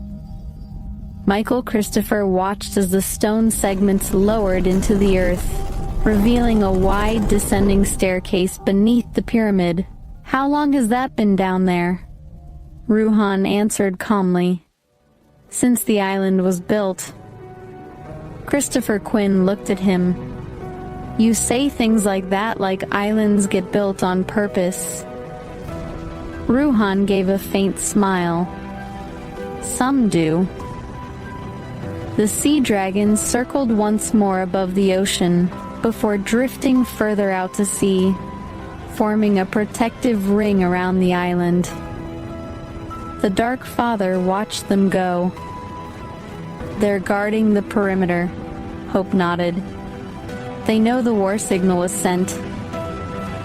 Michael Christopher watched as the stone segments lowered into the earth, revealing a wide descending staircase beneath the pyramid. How long has that been down there? Ruhan answered calmly. Since the island was built. Christopher Quinn looked at him. You say things like that like islands get built on purpose. Ruhan gave a faint smile. Some do. The sea dragons circled once more above the ocean, before drifting further out to sea, forming a protective ring around the island. The Dark Father watched them go. They're guarding the perimeter, Hope nodded. They know the war signal was sent.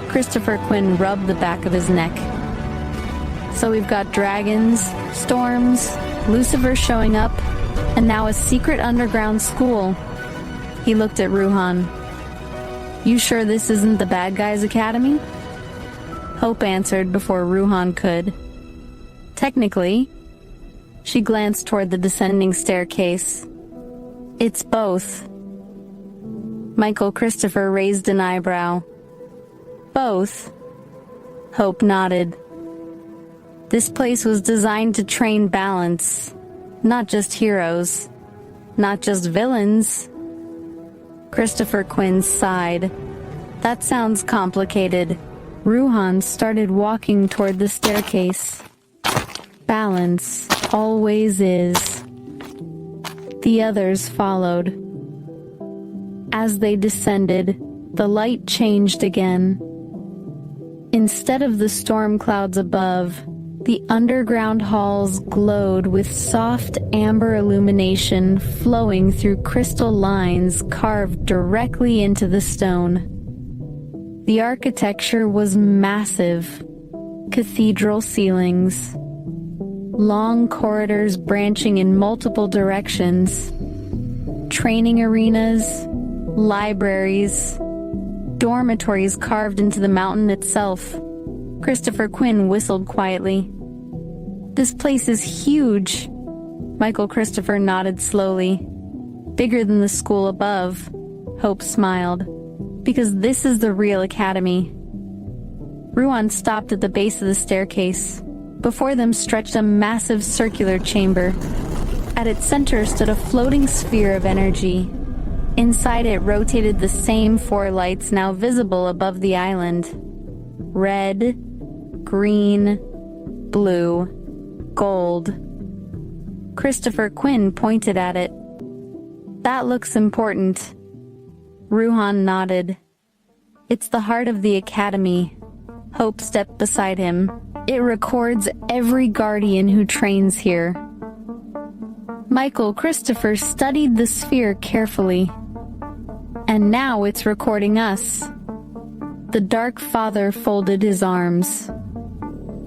Christopher Quinn rubbed the back of his neck. So we've got dragons, storms, Lucifer showing up, and now a secret underground school. He looked at Ruhan. You sure this isn't the bad guys' academy? Hope answered before Ruhan could. Technically, She glanced toward the descending staircase. It's both. Michael Christopher raised an eyebrow. Both? Hope nodded. This place was designed to train balance, not just heroes, not just villains. Christopher Quinn sighed. That sounds complicated. Ruhan started walking toward the staircase. Balance always is. The others followed. As they descended, the light changed again. Instead of the storm clouds above, the underground halls glowed with soft amber illumination flowing through crystal lines carved directly into the stone. The architecture was massive. Cathedral ceilings, long corridors branching in multiple directions, training arenas, libraries, dormitories carved into the mountain itself. Christopher Quinn whistled quietly. This place is huge. Michael Christopher nodded slowly. Bigger than the school above. Hope smiled. Because this is the real academy. Ruhan stopped at the base of the staircase. Before them stretched a massive circular chamber. At its center stood a floating sphere of energy. Inside it rotated the same 4 lights now visible above the island. Red, green, blue, gold. Christopher Quinn pointed at it. That looks important. Ruhan nodded. It's the heart of the academy. Hope stepped beside him. It records every guardian who trains here. Michael Christopher studied the sphere carefully. And now it's recording us. The Dark Father folded his arms.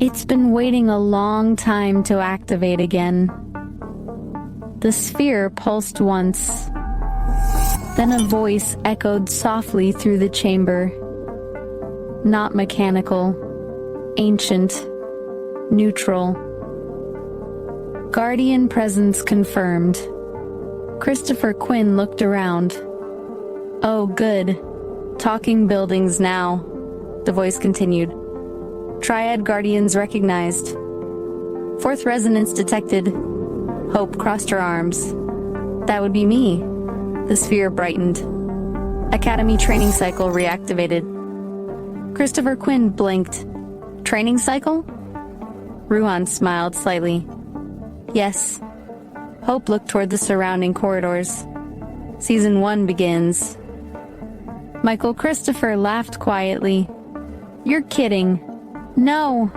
It's been waiting a long time to activate again. The sphere pulsed once. Then a voice echoed softly through the chamber. Not mechanical, ancient, neutral. Guardian presence confirmed. Christopher Quinn looked around. Oh, good. Talking buildings now, the voice continued. Triad Guardians recognized. 4th resonance detected. Hope crossed her arms. That would be me. The sphere brightened. Academy training cycle reactivated. Christopher Quinn blinked. Training cycle? Ruhan smiled slightly. Yes. Hope looked toward the surrounding corridors. Season 1 begins. Michael Christopher laughed quietly. You're kidding. No.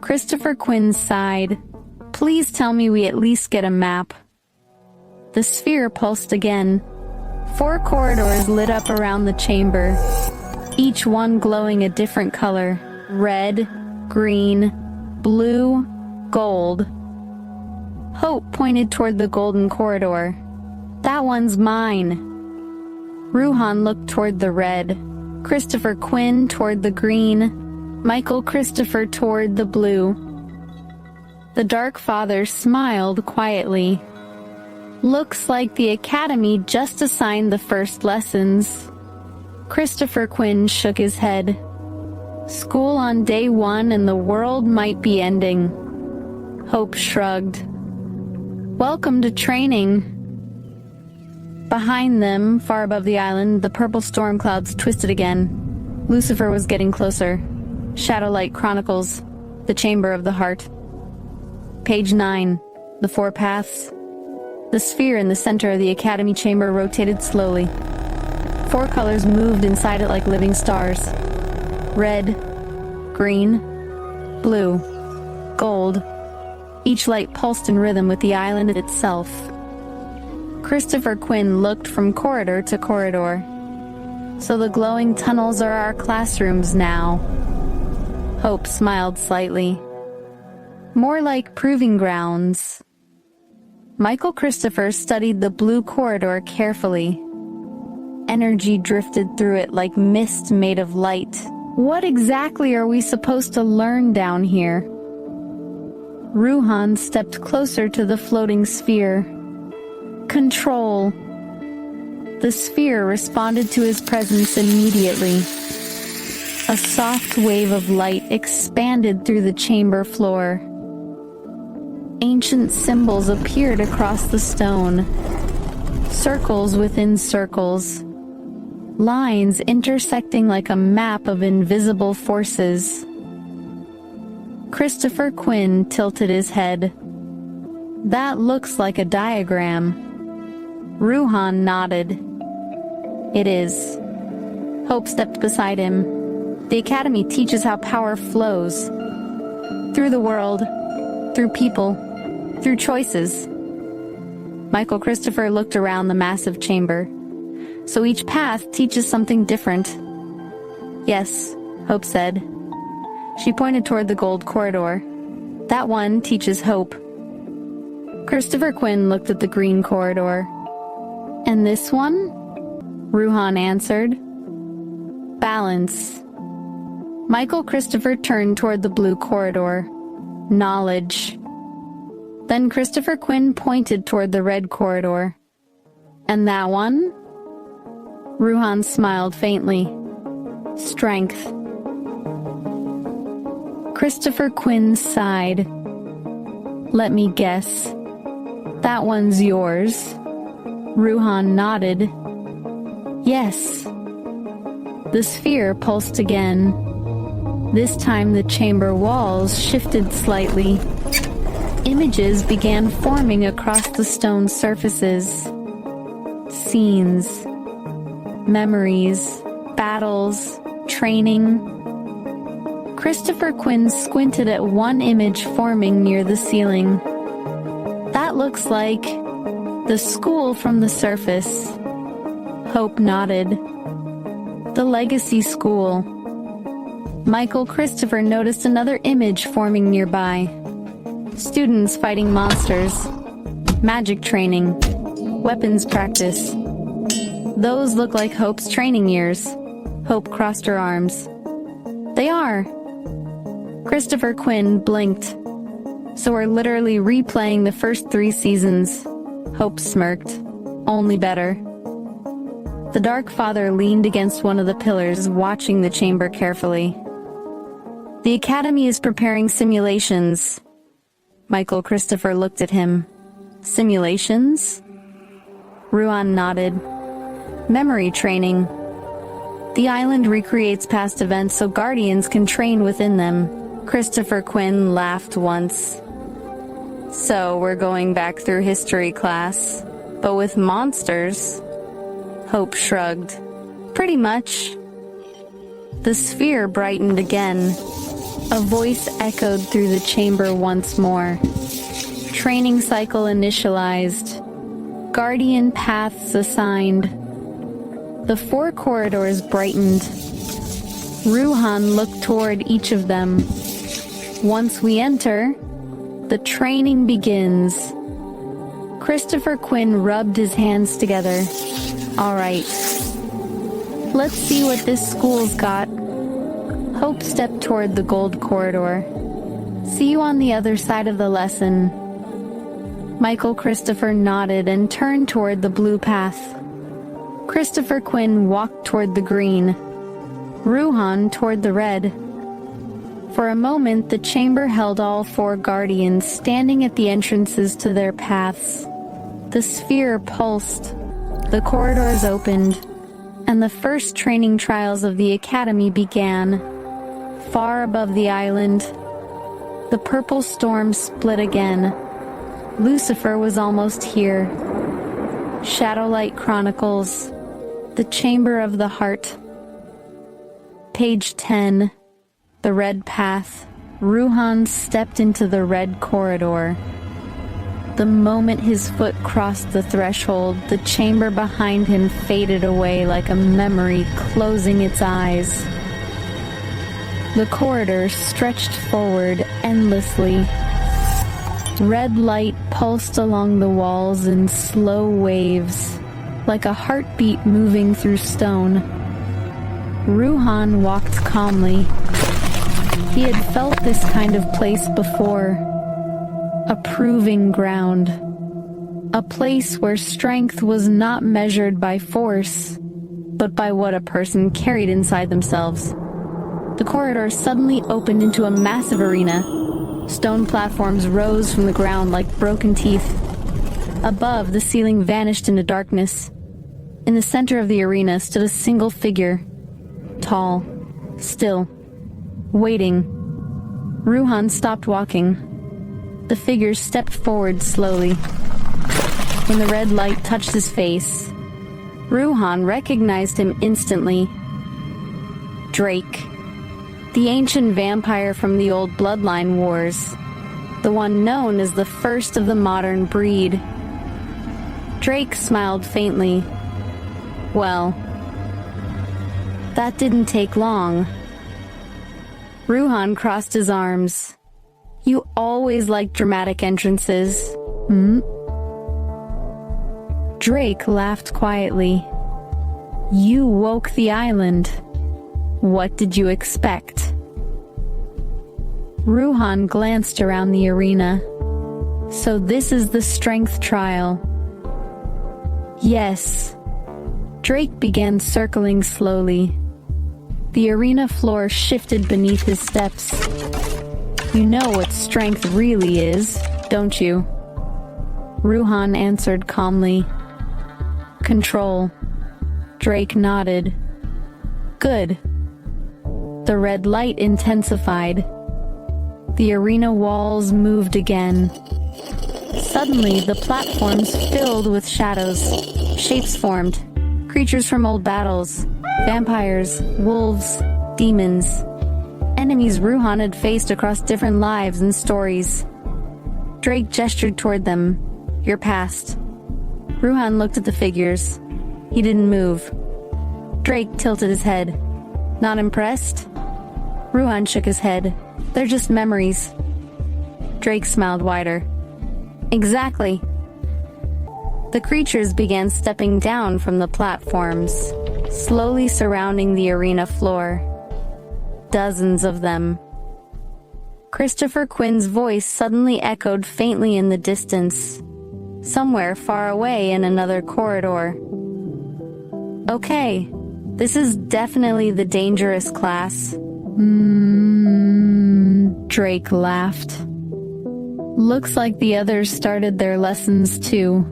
Christopher Quinn sighed. Please tell me we at least get a map. The sphere pulsed again. 4 corridors lit up around the chamber, each one glowing a different color. Red, green, blue, gold. Hope pointed toward the golden corridor. That one's mine. Ruhan looked toward the red. Christopher Quinn toward the green. Michael Christopher toward the blue. The Dark Father smiled quietly. Looks like the Academy just assigned the first lessons. Christopher Quinn shook his head. School on day 1 and the world might be ending. Hope shrugged. Welcome to training. Behind them, far above the island, the purple storm clouds twisted again. Lucifer was getting closer. Shadowlight Chronicles, the Chamber of the Heart. Page 9, the 4 paths. The sphere in the center of the Academy chamber rotated slowly. 4 colors moved inside it like living stars. Red, green, blue, gold. Each light pulsed in rhythm with the island itself. Christopher Quinn looked from corridor to corridor. So the glowing tunnels are our classrooms now. Hope smiled slightly. More like proving grounds. Michael Christopher studied the blue corridor carefully. Energy drifted through it like mist made of light. What exactly are we supposed to learn down here? Ruhan stepped closer to the floating sphere. Control. The sphere responded to his presence immediately. A soft wave of light expanded through the chamber floor. Ancient symbols appeared across the stone. Circles within circles. Lines intersecting like a map of invisible forces. Christopher Quinn tilted his head. That looks like a diagram. Ruhan nodded. It is. Hope stepped beside him. The Academy teaches how power flows. Through the world, through people, through choices. Michael Christopher looked around the massive chamber. So each path teaches something different. Yes, Hope said. She pointed toward the gold corridor. That one teaches hope. Christopher Quinn looked at the green corridor. And this one? Ruhan answered. Balance. Michael Christopher turned toward the blue corridor. Knowledge. Then Christopher Quinn pointed toward the red corridor. And that one? Ruhan smiled faintly. Strength. Christopher Quinn sighed. Let me guess. That one's yours. Ruhan nodded. Yes. The sphere pulsed again. This time the chamber walls shifted slightly. Images began forming across the stone surfaces. Scenes, memories, battles, training. Christopher Quinn squinted at one image forming near the ceiling. That looks like the school from the surface. Hope nodded. The Legacy School. Michael Christopher noticed another image forming nearby. Students fighting monsters. Magic training. Weapons practice. Those look like Hope's training years. Hope crossed her arms. They are. Christopher Quinn blinked. So we're literally replaying the first 3 seasons. Hope smirked. Only better. The Dark Father leaned against one of the pillars, watching the chamber carefully. The Academy is preparing simulations. Michael Christopher looked at him. Simulations? Ruhan nodded. Memory training. The island recreates past events so Guardians can train within them. Christopher Quinn laughed once. So we're going back through history class, but with monsters? Hope shrugged. Pretty much. The sphere brightened again. A voice echoed through the chamber once more. Training cycle initialized. Guardian paths assigned. The 4 corridors brightened. Ruhan looked toward each of them. Once we enter, the training begins. Christopher Quinn rubbed his hands together. All right. Let's see what this school's got. Hope stepped toward the gold corridor. See you on the other side of the lesson. Michael Christopher nodded and turned toward the blue path. Christopher Quinn walked toward the green. Ruhan toward the red. For a moment, the chamber held all 4 guardians standing at the entrances to their paths. The sphere pulsed. The corridors opened. And the first training trials of the Academy began. Far above the island, the purple storm split again. Lucifer was almost here. Shadowlight Chronicles, The Chamber of the Heart. Page 10, The Red Path. Ruhan stepped into the red corridor. The moment his foot crossed the threshold, the chamber behind him faded away like a memory closing its eyes. The corridor stretched forward endlessly. Red light pulsed along the walls in slow waves, like a heartbeat moving through stone. Ruhan walked calmly. He had felt this kind of place before. a proving ground. A place where strength was not measured by force, but by what a person carried inside themselves. The corridor suddenly opened into a massive arena. Stone platforms rose from the ground like broken teeth. Above, the ceiling vanished into darkness. In the center of the arena stood a single figure, tall, still, waiting. Ruhan stopped walking. The figure stepped forward slowly. When the red light touched his face, Ruhan recognized him instantly. Drake, the ancient vampire from the old bloodline wars, the one known as the first of the modern breed. Drake smiled faintly. Well, that didn't take long. Ruhan crossed his arms. You always liked dramatic entrances. Drake laughed quietly. You woke the island. What did you expect? Ruhan glanced around the arena. So this is the strength trial. Yes. Drake began circling slowly. The arena floor shifted beneath his steps. You know what strength really is, don't you? Ruhan answered calmly. Control. Drake nodded. Good. The red light intensified. The arena walls moved again. Suddenly, the platforms filled with shadows. Shapes formed. Creatures from old battles. Vampires, wolves, demons. Enemies Ruhan had faced across different lives and stories. Drake gestured toward them. Your past. Ruhan looked at the figures. He didn't move. Drake tilted his head. Not impressed? Ruhan shook his head. They're just memories. Drake smiled wider. Exactly. The creatures began stepping down from the platforms, slowly surrounding the arena floor. Dozens of them. Christopher Quinn's voice suddenly echoed faintly in the distance, somewhere far away in another corridor. Okay, this is definitely the dangerous class. Drake laughed. Looks like the others started their lessons too.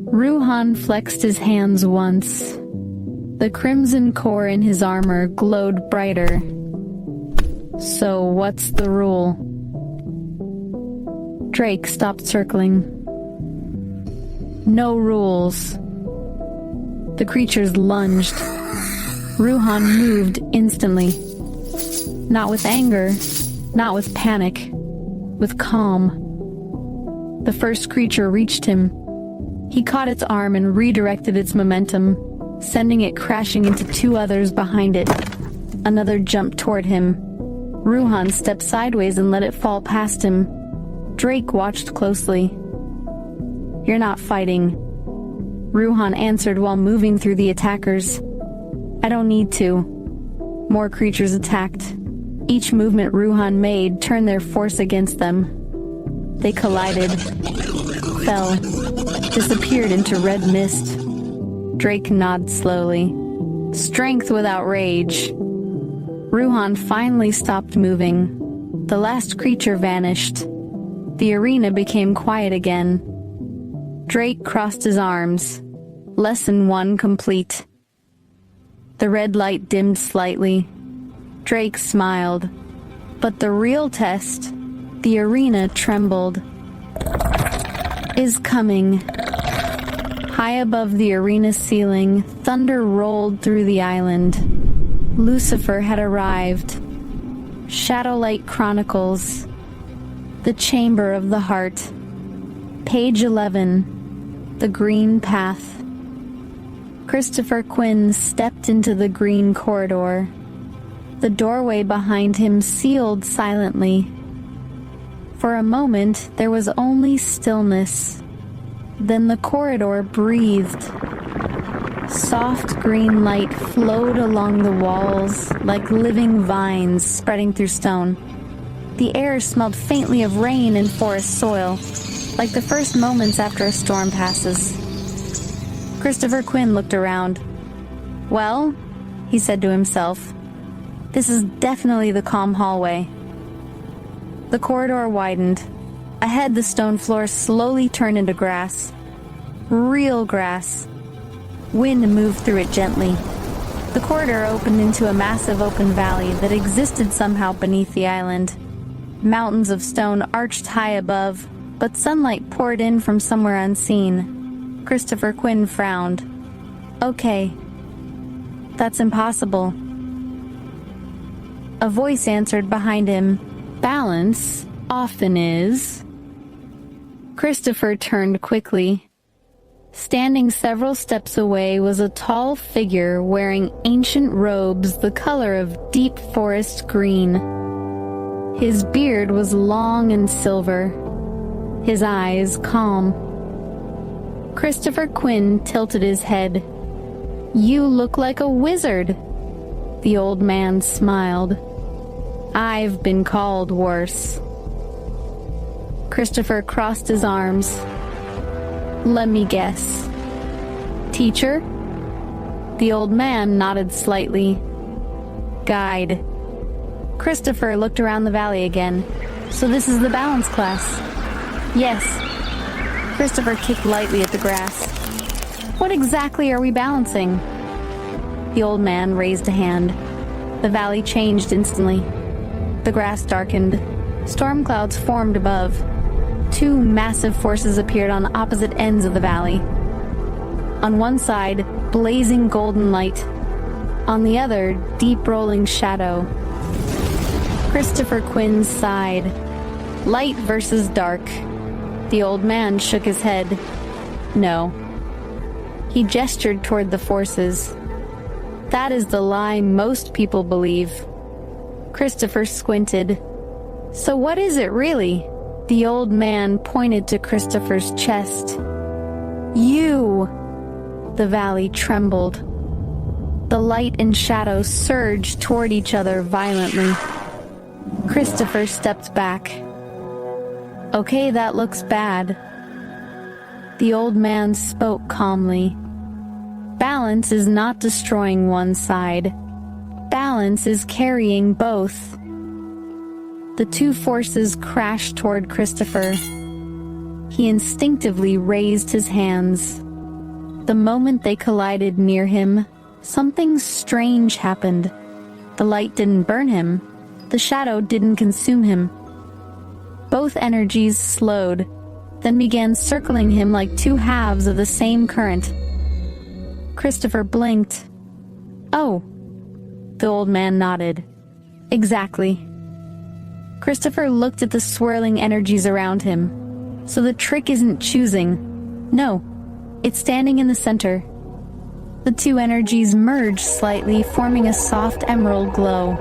Ruhan flexed his hands once. The crimson core in his armor glowed brighter. So what's the rule? Drake stopped circling. No rules. The creatures lunged. Ruhan moved instantly. Not with anger, not with panic, with calm. The first creature reached him. He caught its arm and redirected its momentum, sending it crashing into two others behind it. Another jumped toward him. Ruhan stepped sideways and let it fall past him. Drake watched closely. You're not fighting. Ruhan answered while moving through the attackers. I don't need to. More creatures attacked. Each movement Ruhan made turned their force against them. They collided, fell, disappeared into red mist. Drake nodded slowly. Strength without rage. Ruhan finally stopped moving. The last creature vanished. The arena became quiet again. Drake crossed his arms. Lesson 1 complete. The red light dimmed slightly. Drake smiled. But the real test, the arena trembled, is coming. High above the arena ceiling, thunder rolled through the island. Lucifer had arrived. Shadowlight Chronicles. The Chamber of the Heart. Page 11. The Green Path. Christopher Quinn stepped into the green corridor. The doorway behind him sealed silently. For a moment, there was only stillness. Then the corridor breathed. Soft green light flowed along the walls like living vines spreading through stone. The air smelled faintly of rain and forest soil, like the first moments after a storm passes. Christopher Quinn looked around. "Well," he said to himself, "this is definitely the calm hallway." The corridor widened. Ahead, the stone floor slowly turned into grass. Real grass. Wind moved through it gently. The corridor opened into a massive open valley that existed somehow beneath the island. Mountains of stone arched high above, but sunlight poured in from somewhere unseen. Christopher Quinn frowned. "Okay, that's impossible." A voice answered behind him. "Balance often is." Christopher turned quickly. Standing several steps away was a tall figure wearing ancient robes the color of deep forest green. His beard was long and silver, his eyes calm. Christopher Quinn tilted his head. "You look like a wizard." The old man smiled. "I've been called worse." Christopher crossed his arms. "Let me guess. Teacher?" The old man nodded slightly. "Guide." Christopher looked around the valley again. "So this is the balance class?" "Yes." Christopher kicked lightly at the grass. "What exactly are we balancing?" The old man raised a hand. The valley changed instantly. The grass darkened. Storm clouds formed above. Two massive forces appeared on opposite ends of the valley. On one side, blazing golden light. On the other, deep rolling shadow. Christopher Quinn sighed. Light versus dark. The old man shook his head. No. He gestured toward the forces. That is the lie most people believe. Christopher squinted. So what is it really? The old man pointed to Christopher's chest. You! The valley trembled. The light and shadow surged toward each other violently. Christopher stepped back. Okay, that looks bad. The old man spoke calmly. Balance is not destroying one side. Balance is carrying both. The two forces crashed toward Christopher. He instinctively raised his hands. The moment they collided near him, something strange happened. The light didn't burn him. The shadow didn't consume him. Both energies slowed, then began circling him like two halves of the same current. Christopher blinked. Oh, the old man nodded. Exactly. Christopher looked at the swirling energies around him. So the trick isn't choosing. No, it's standing in the center. The two energies merged slightly, forming a soft emerald glow.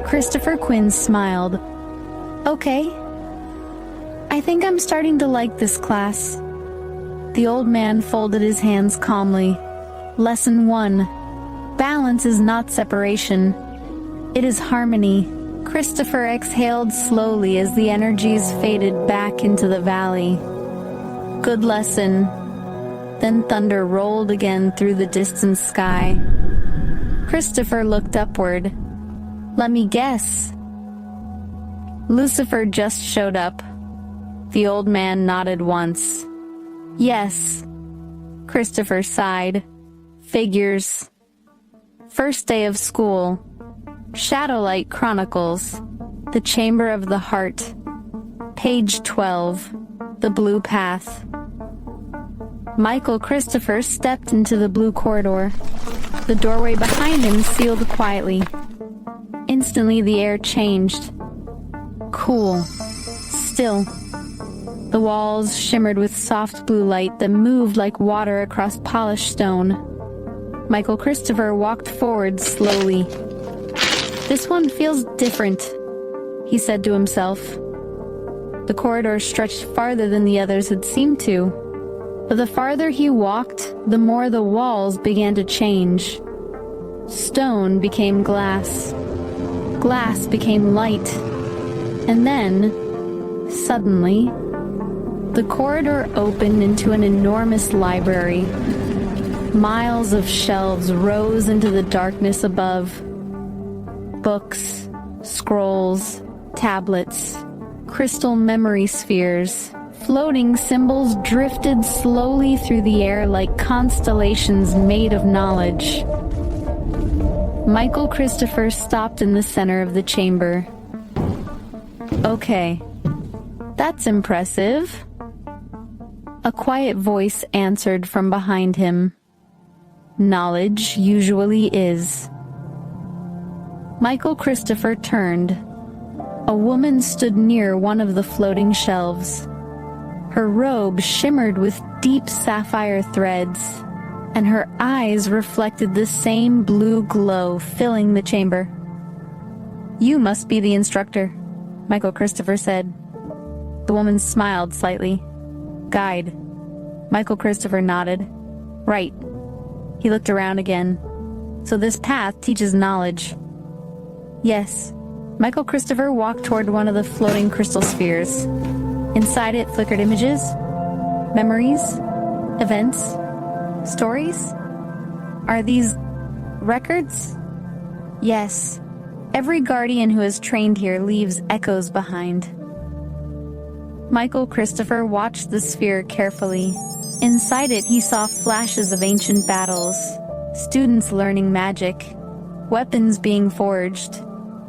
Christopher Quinn smiled. Okay. I think I'm starting to like this class. The old man folded his hands calmly. Lesson 1. Balance is not separation. It is harmony. Christopher exhaled slowly as the energies faded back into the valley. Good lesson. Then thunder rolled again through the distant sky. Christopher looked upward. Let me guess. Lucifer just showed up. The old man nodded once. Yes. Christopher sighed. Figures. First day of school. Shadowlight Chronicles. The Chamber of the Heart. Page 12. The Blue Path. Michael Christopher stepped into the blue corridor. The doorway behind him sealed quietly. Instantly the air changed. Cool. Still. The walls shimmered with soft blue light that moved like water across polished stone. Michael Christopher walked forward slowly. This one feels different, he said to himself. The corridor stretched farther than the others had seemed to. But the farther he walked, the more the walls began to change. Stone became glass. Glass became light. And then, suddenly, the corridor opened into an enormous library. Miles of shelves rose into the darkness above. Books, scrolls, tablets, crystal memory spheres, floating symbols drifted slowly through the air like constellations made of knowledge. Michael Christopher stopped in the center of the chamber. "Okay, that's impressive," a quiet voice answered from behind him. "Knowledge usually is." Michael Christopher turned. A woman stood near one of the floating shelves. Her robe shimmered with deep sapphire threads, and her eyes reflected the same blue glow filling the chamber. "You must be the instructor," Michael Christopher said. The woman smiled slightly. "Guide." Michael Christopher nodded. "Right." He looked around again. "So this path teaches knowledge." "Yes." Michael Christopher walked toward one of the floating crystal spheres. Inside it flickered images, memories, events, stories. "Are these records?" "Yes. Every guardian who has trained here leaves echoes behind." Michael Christopher watched the sphere carefully. Inside it, he saw flashes of ancient battles, students learning magic, weapons being forged,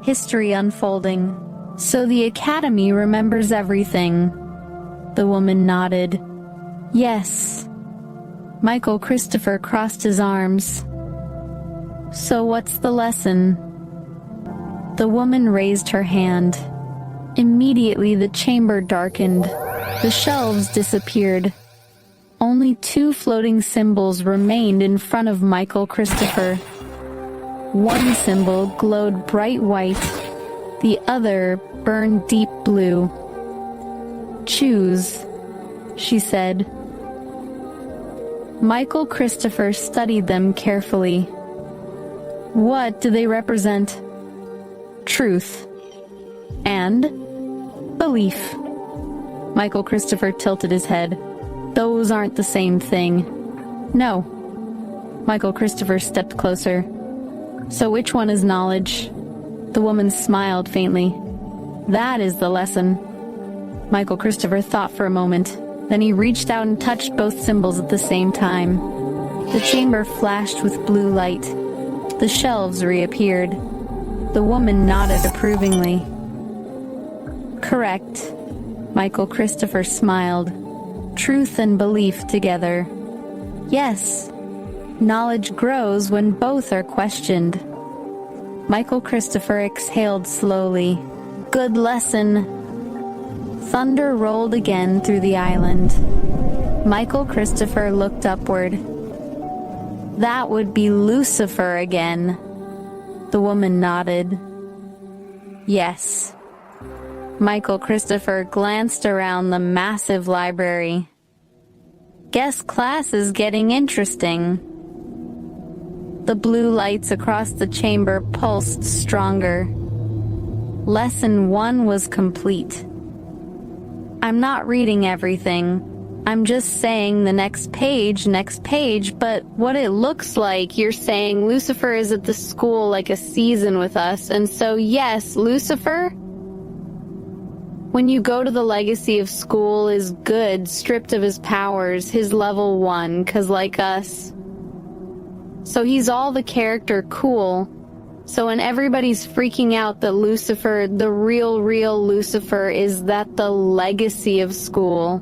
history unfolding. "So the Academy remembers everything." The woman nodded. "Yes." Michael Christopher crossed his arms. "So what's the lesson?" The woman raised her hand. Immediately the chamber darkened. The shelves disappeared. Only 2 floating symbols remained in front of Michael Christopher. One symbol glowed bright white, the other burned deep blue. "Choose," she said. Michael Christopher studied them carefully. "What do they represent?" "Truth and belief." Michael Christopher tilted his head. "Those aren't the same thing." "No." Michael Christopher stepped closer. "So which one is knowledge?" The woman smiled faintly. "That is the lesson." Michael Christopher thought for a moment. Then he reached out and touched both symbols at the same time. The chamber flashed with blue light. The shelves reappeared. The woman nodded approvingly. "Correct." Michael Christopher smiled. "Truth and belief together." "Yes. Knowledge grows when both are questioned." Michael Christopher exhaled slowly. "Good lesson." Thunder rolled again through the island. Michael Christopher looked upward. "That would be Lucifer again." The woman nodded. "Yes." Michael Christopher glanced around the massive library. "Guess class is getting interesting." The blue lights across the chamber pulsed stronger. Lesson 1 was complete. "I'm not reading everything. I'm just saying the next page, but what it looks like, you're saying Lucifer is at the school like a season with us, and so yes, Lucifer, when you go to the legacy of school, is good, stripped of his powers, his level 1, 'cause like us. So he's all the character cool. So when everybody's freaking out that Lucifer, the real Lucifer, is that the legacy of school,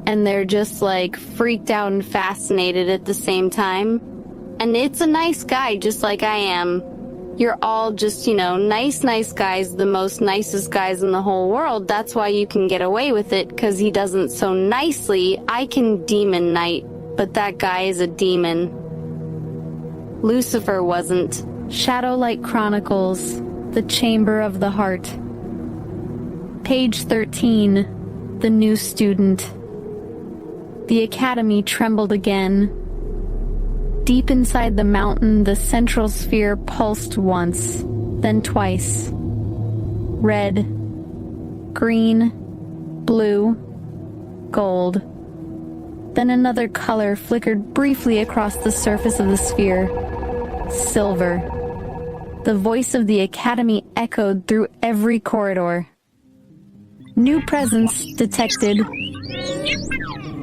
and they're just like freaked out and fascinated at the same time. And it's a nice guy, just like I am. You're all just, nice guys, the most nicest guys in the whole world. That's why you can get away with it, because he doesn't so nicely. I can demon knight, but that guy is a demon. Lucifer wasn't. Shadowlight Chronicles, The Chamber of the Heart. Page 13, The New Student. The Academy trembled again. Deep inside the mountain, the central sphere pulsed once, then twice. Red, green, blue, gold. Then another color flickered briefly across the surface of the sphere. Silver. The voice of the Academy echoed through every corridor. New presence detected.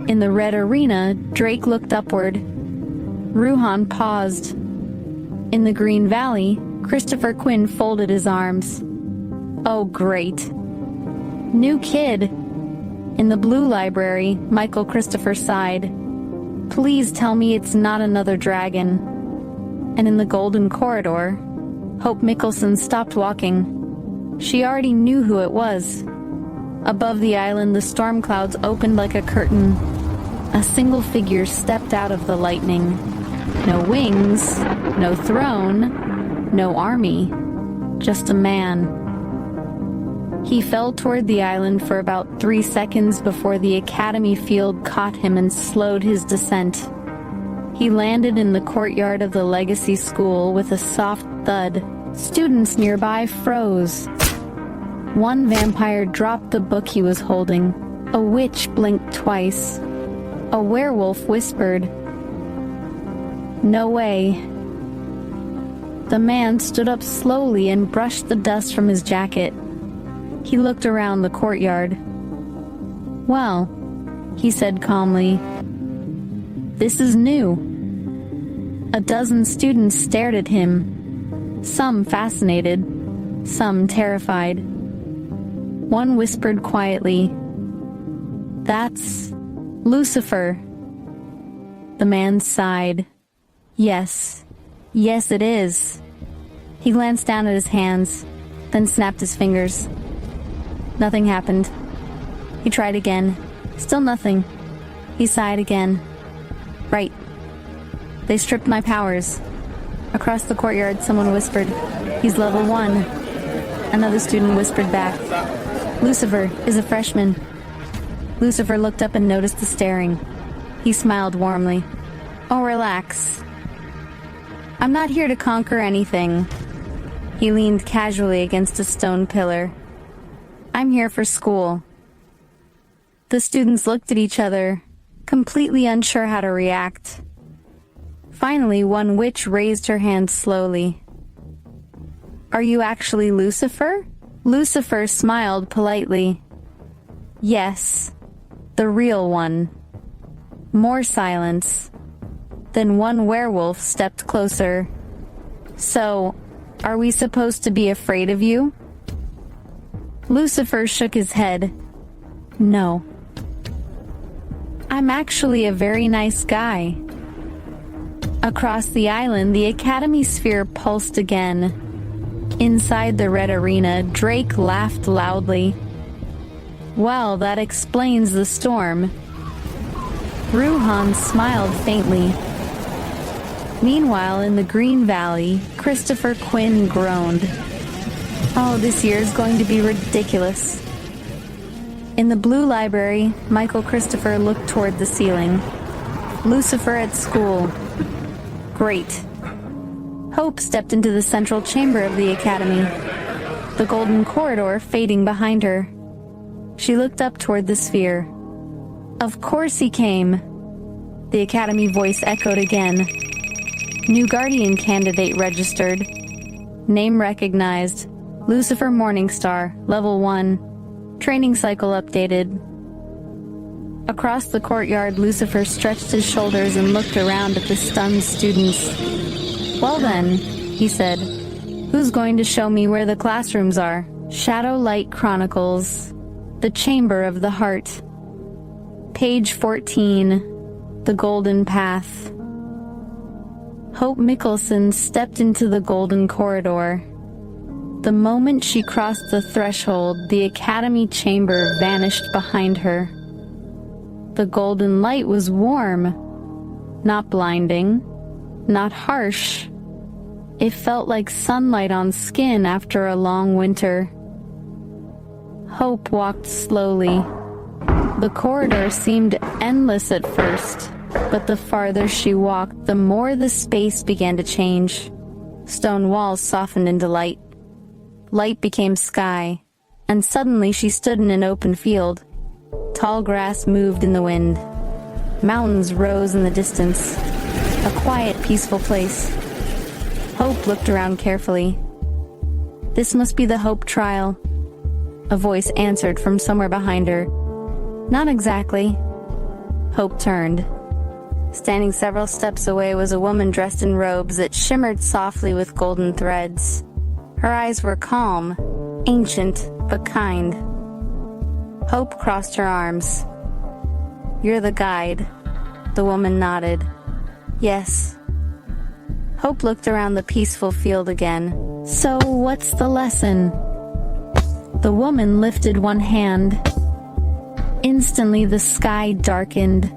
In the red arena, Drake looked upward. Ruhan paused. In the green valley, Christopher Quinn folded his arms. Oh, great. New kid. In the blue library, Michael Christopher sighed. Please tell me it's not another dragon. And in the golden corridor, Hope Mickelson stopped walking. She already knew who it was. Above the island, the storm clouds opened like a curtain. A single figure stepped out of the lightning. No wings, no throne, no army, just a man. He fell toward the island for about 3 seconds before the Academy field caught him and slowed his descent. He landed in the courtyard of the Legacy School with a soft thud. Students nearby froze. One vampire dropped the book he was holding. A witch blinked twice. A werewolf whispered, "No way." The man stood up slowly and brushed the dust from his jacket. He looked around the courtyard. "Well," he said calmly, "this is new." A dozen students stared at him, some fascinated, some terrified. One whispered quietly, "That's Lucifer." The man sighed. Yes, it is." He glanced down at his hands, then snapped his fingers. Nothing happened. He tried again. Still nothing. He sighed again. "Right. They stripped my powers." Across the courtyard, someone whispered, "He's level 1. Another student whispered back, "Lucifer is a freshman." Lucifer looked up and noticed the staring. He smiled warmly. "Oh, relax. I'm not here to conquer anything." He leaned casually against a stone pillar. "I'm here for school." The students looked at each other, completely unsure how to react. Finally, one witch raised her hand slowly. "Are you actually Lucifer?" Lucifer smiled politely. "Yes, the real one." More silence. Then one werewolf stepped closer. "So, are we supposed to be afraid of you?" Lucifer shook his head. "No. I'm actually a very nice guy." Across the island, the Academy sphere pulsed again. Inside the red arena, Drake laughed loudly. "Well, that explains the storm." Ruhan smiled faintly. Meanwhile, in the Green Valley, Christopher Quinn groaned. "Oh, this year is going to be ridiculous." In the blue library, Michael Christopher looked toward the ceiling. Lucifer at school. Great. Hope stepped into the central chamber of the Academy, the golden corridor fading behind her. She looked up toward the sphere. "Of course he came." The Academy voice echoed again. New Guardian candidate registered. Name recognized. Lucifer Morningstar, level 1. Training cycle updated. Across the courtyard, Lucifer stretched his shoulders and looked around at the stunned students. "Well then," he said, "who's going to show me where the classrooms are?" Shadow Light Chronicles. The Chamber of the Heart. Page 14. The Golden Path. Hope Mickelson stepped into the golden corridor. The moment she crossed the threshold, the Academy chamber vanished behind her. The golden light was warm, not blinding, not harsh. It felt like sunlight on skin after a long winter. Hope walked slowly. The corridor seemed endless at first, but the farther she walked, the more the space began to change. Stone walls softened into light. Light became sky, and suddenly she stood in an open field. Tall grass moved in the wind. Mountains rose in the distance. A quiet, peaceful place. Hope looked around carefully. "This must be the Hope Trial," a voice answered from somewhere behind her. "Not exactly." Hope turned. Standing several steps away was a woman dressed in robes that shimmered softly with golden threads. Her eyes were calm, ancient, but kind. Hope crossed her arms. "You're the guide." The woman nodded. "Yes." Hope looked around the peaceful field again. "So, what's the lesson?" The woman lifted one hand. Instantly the sky darkened.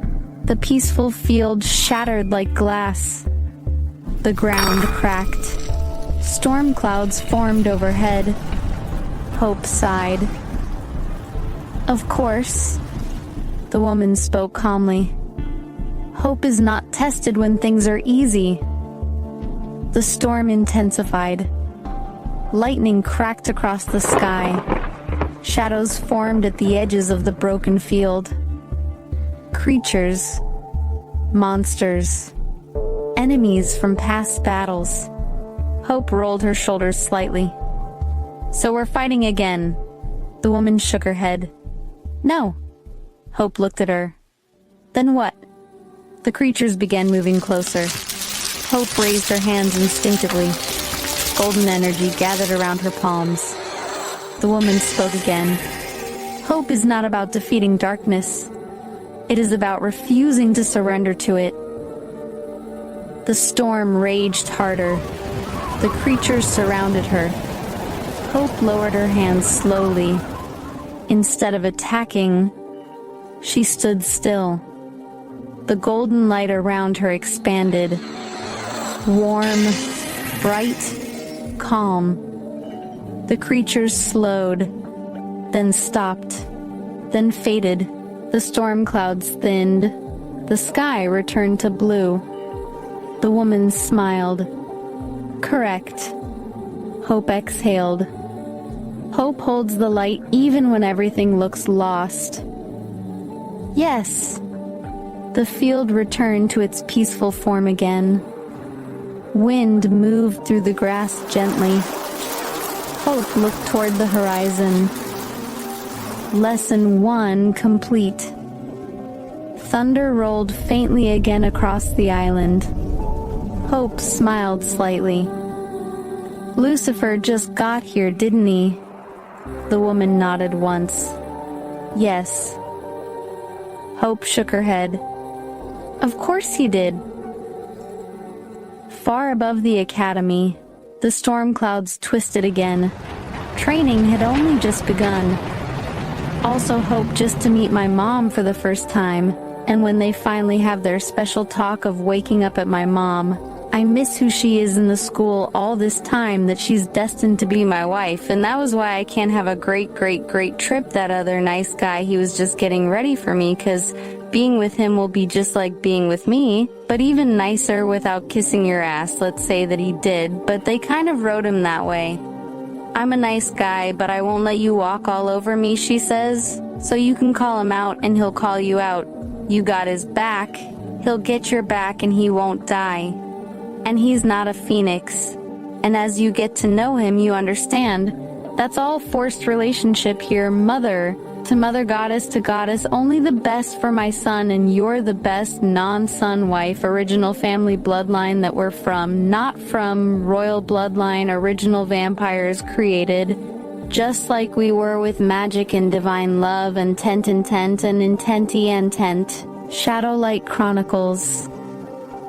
The peaceful field shattered like glass. The ground cracked. Storm clouds formed overhead. Hope sighed. "Of course," the woman spoke calmly. "Hope is not tested when things are easy." The storm intensified. Lightning cracked across the sky. Shadows formed at the edges of the broken field. Creatures, monsters, enemies from past battles. Hope rolled her shoulders slightly. "So we're fighting again?" The woman shook her head. "No." Hope looked at her. "Then what?" The creatures began moving closer. Hope raised her hands instinctively. Golden energy gathered around her palms. The woman spoke again. "Hope is not about defeating darkness. It is about refusing to surrender to it." The storm raged harder. The creatures surrounded her. Hope lowered her hands slowly. Instead of attacking, she stood still. The golden light around her expanded. Warm, bright, calm. The creatures slowed, then stopped, then faded. The storm clouds thinned. The sky returned to blue. The woman smiled. "Correct." Hope exhaled. Hope holds the light even when everything looks lost. "Yes." The field returned to its peaceful form again. Wind moved through the grass gently. Hope looked toward the horizon. Lesson 1 complete. Thunder rolled faintly again across the island. Hope smiled slightly. "Lucifer just got here, didn't he?" The woman nodded once. "Yes." Hope shook her head. "Of course he did." Far above the academy, the storm clouds twisted again. Training had only just begun. Also hoped just to meet my mom for the first time, and when they finally have their special talk of waking up at my mom, I miss who she is in the school all this time, that she's destined to be my wife, and that was why I can't have a great trip that other nice guy he was just getting ready for me, 'cause being with him will be just like being with me, but even nicer without kissing your ass. Let's say that he did, but they kind of wrote him that way. "I'm a nice guy, but I won't let you walk all over me," she says. "So you can call him out and he'll call you out. You got his back, he'll get your back and he won't die. And he's not a phoenix. And as you get to know him, you understand. That's all forced relationship here, mother to mother, goddess to goddess, only the best for my son, and you're the best non-son wife, original family bloodline that we're from, not from royal bloodline, original vampires created, just like we were with magic and divine love and tent and intenty and tent." Shadowlight Chronicles,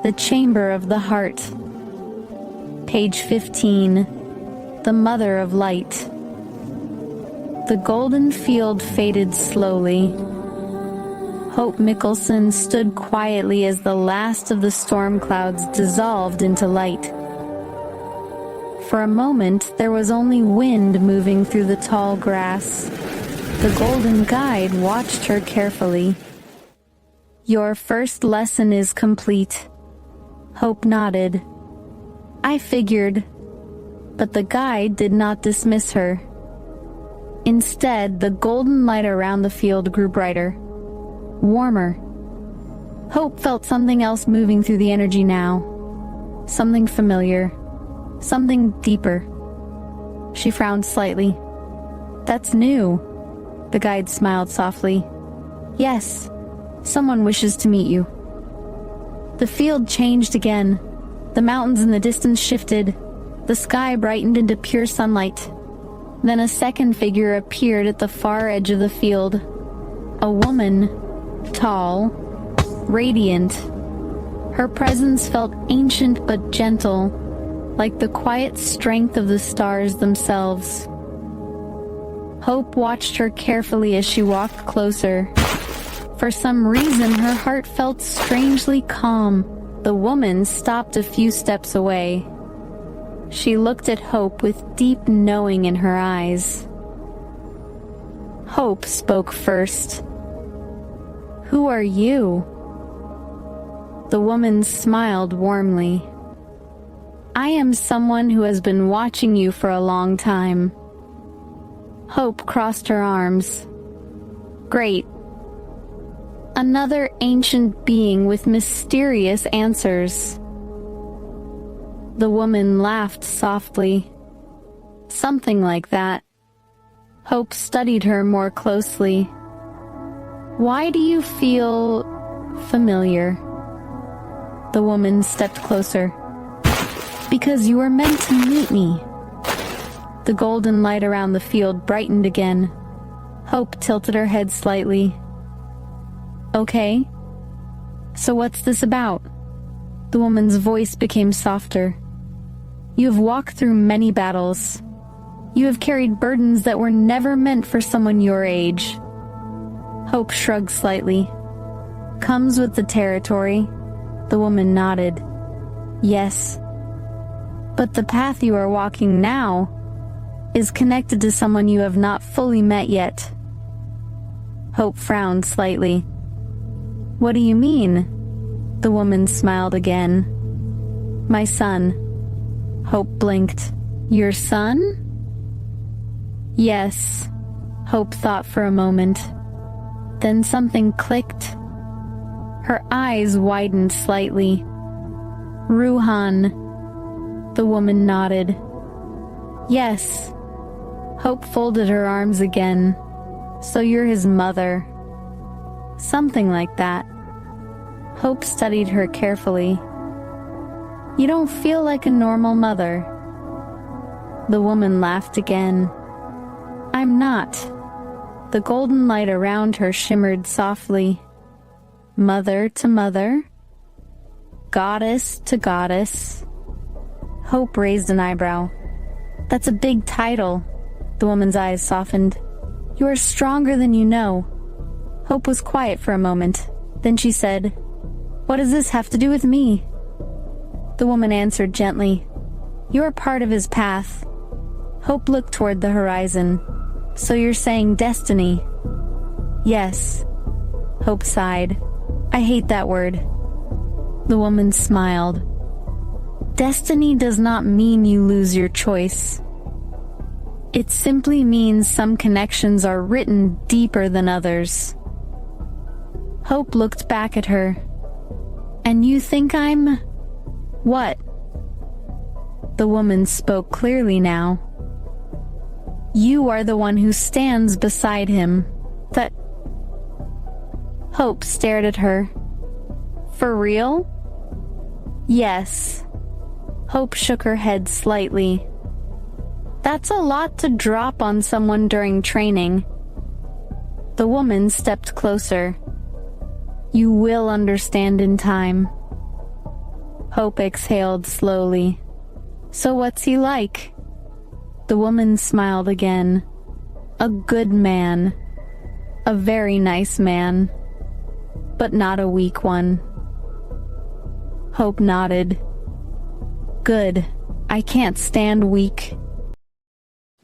The Chamber of the Heart. Page 15. The Mother of Light. The golden field faded slowly. Hope Mickelson stood quietly as the last of the storm clouds dissolved into light. For a moment, there was only wind moving through the tall grass. The golden guide watched her carefully. "Your first lesson is complete." Hope nodded. "I figured." But the guide did not dismiss her. Instead, the golden light around the field grew brighter, warmer. Hope felt something else moving through the energy now. Something familiar. Something deeper. She frowned slightly. "That's new." The guide smiled softly. "Yes, someone wishes to meet you." The field changed again. The mountains in the distance shifted. The sky brightened into pure sunlight. Then a second figure appeared at the far edge of the field. A woman, tall, radiant. Her presence felt ancient but gentle, like the quiet strength of the stars themselves. Hope watched her carefully as she walked closer. For some reason, her heart felt strangely calm. The woman stopped a few steps away. She looked at Hope with deep knowing in her eyes. Hope spoke first. "Who are you?" The woman smiled warmly. "I am someone who has been watching you for a long time." Hope crossed her arms. "Great. Another ancient being with mysterious answers." The woman laughed softly. "Something like that." Hope studied her more closely. "Why do you feel familiar?" The woman stepped closer. "Because you were meant to meet me." The golden light around the field brightened again. Hope tilted her head slightly. "Okay. So what's this about?" The woman's voice became softer. "You have walked through many battles. You have carried burdens that were never meant for someone your age." Hope shrugged slightly. "Comes with the territory." The woman nodded. "Yes. But the path you are walking now is connected to someone you have not fully met yet." Hope frowned slightly. "What do you mean?" The woman smiled again. "My son." Hope blinked. "Your son?" "Yes." Hope thought for a moment. Then something clicked. Her eyes widened slightly. "Ruhan." The woman nodded. "Yes." Hope folded her arms again. "So you're his mother." "Something like that." Hope studied her carefully. "You don't feel like a normal mother." The woman laughed again. "I'm not." The golden light around her shimmered softly. "Mother to mother? Goddess to goddess?" Hope raised an eyebrow. "That's a big title." The woman's eyes softened. "You are stronger than you know." Hope was quiet for a moment. Then she said, "What does this have to do with me?" The woman answered gently, "You're part of his path." Hope looked toward the horizon. "So you're saying destiny?" "Yes." Hope sighed. "I hate that word." The woman smiled. "Destiny does not mean you lose your choice. It simply means some connections are written deeper than others." Hope looked back at her. "And you think I'm... what?" The woman spoke clearly now. "You are the one who stands beside him. That..." Hope stared at her. "For real?" "Yes." Hope shook her head slightly. "That's a lot to drop on someone during training." The woman stepped closer. "You will understand in time." Hope exhaled slowly. "So what's he like?" The woman smiled again. "A good man. A very nice man. But not a weak one." Hope nodded. "Good. I can't stand weak."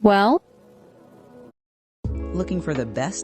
"Well?" Looking for the best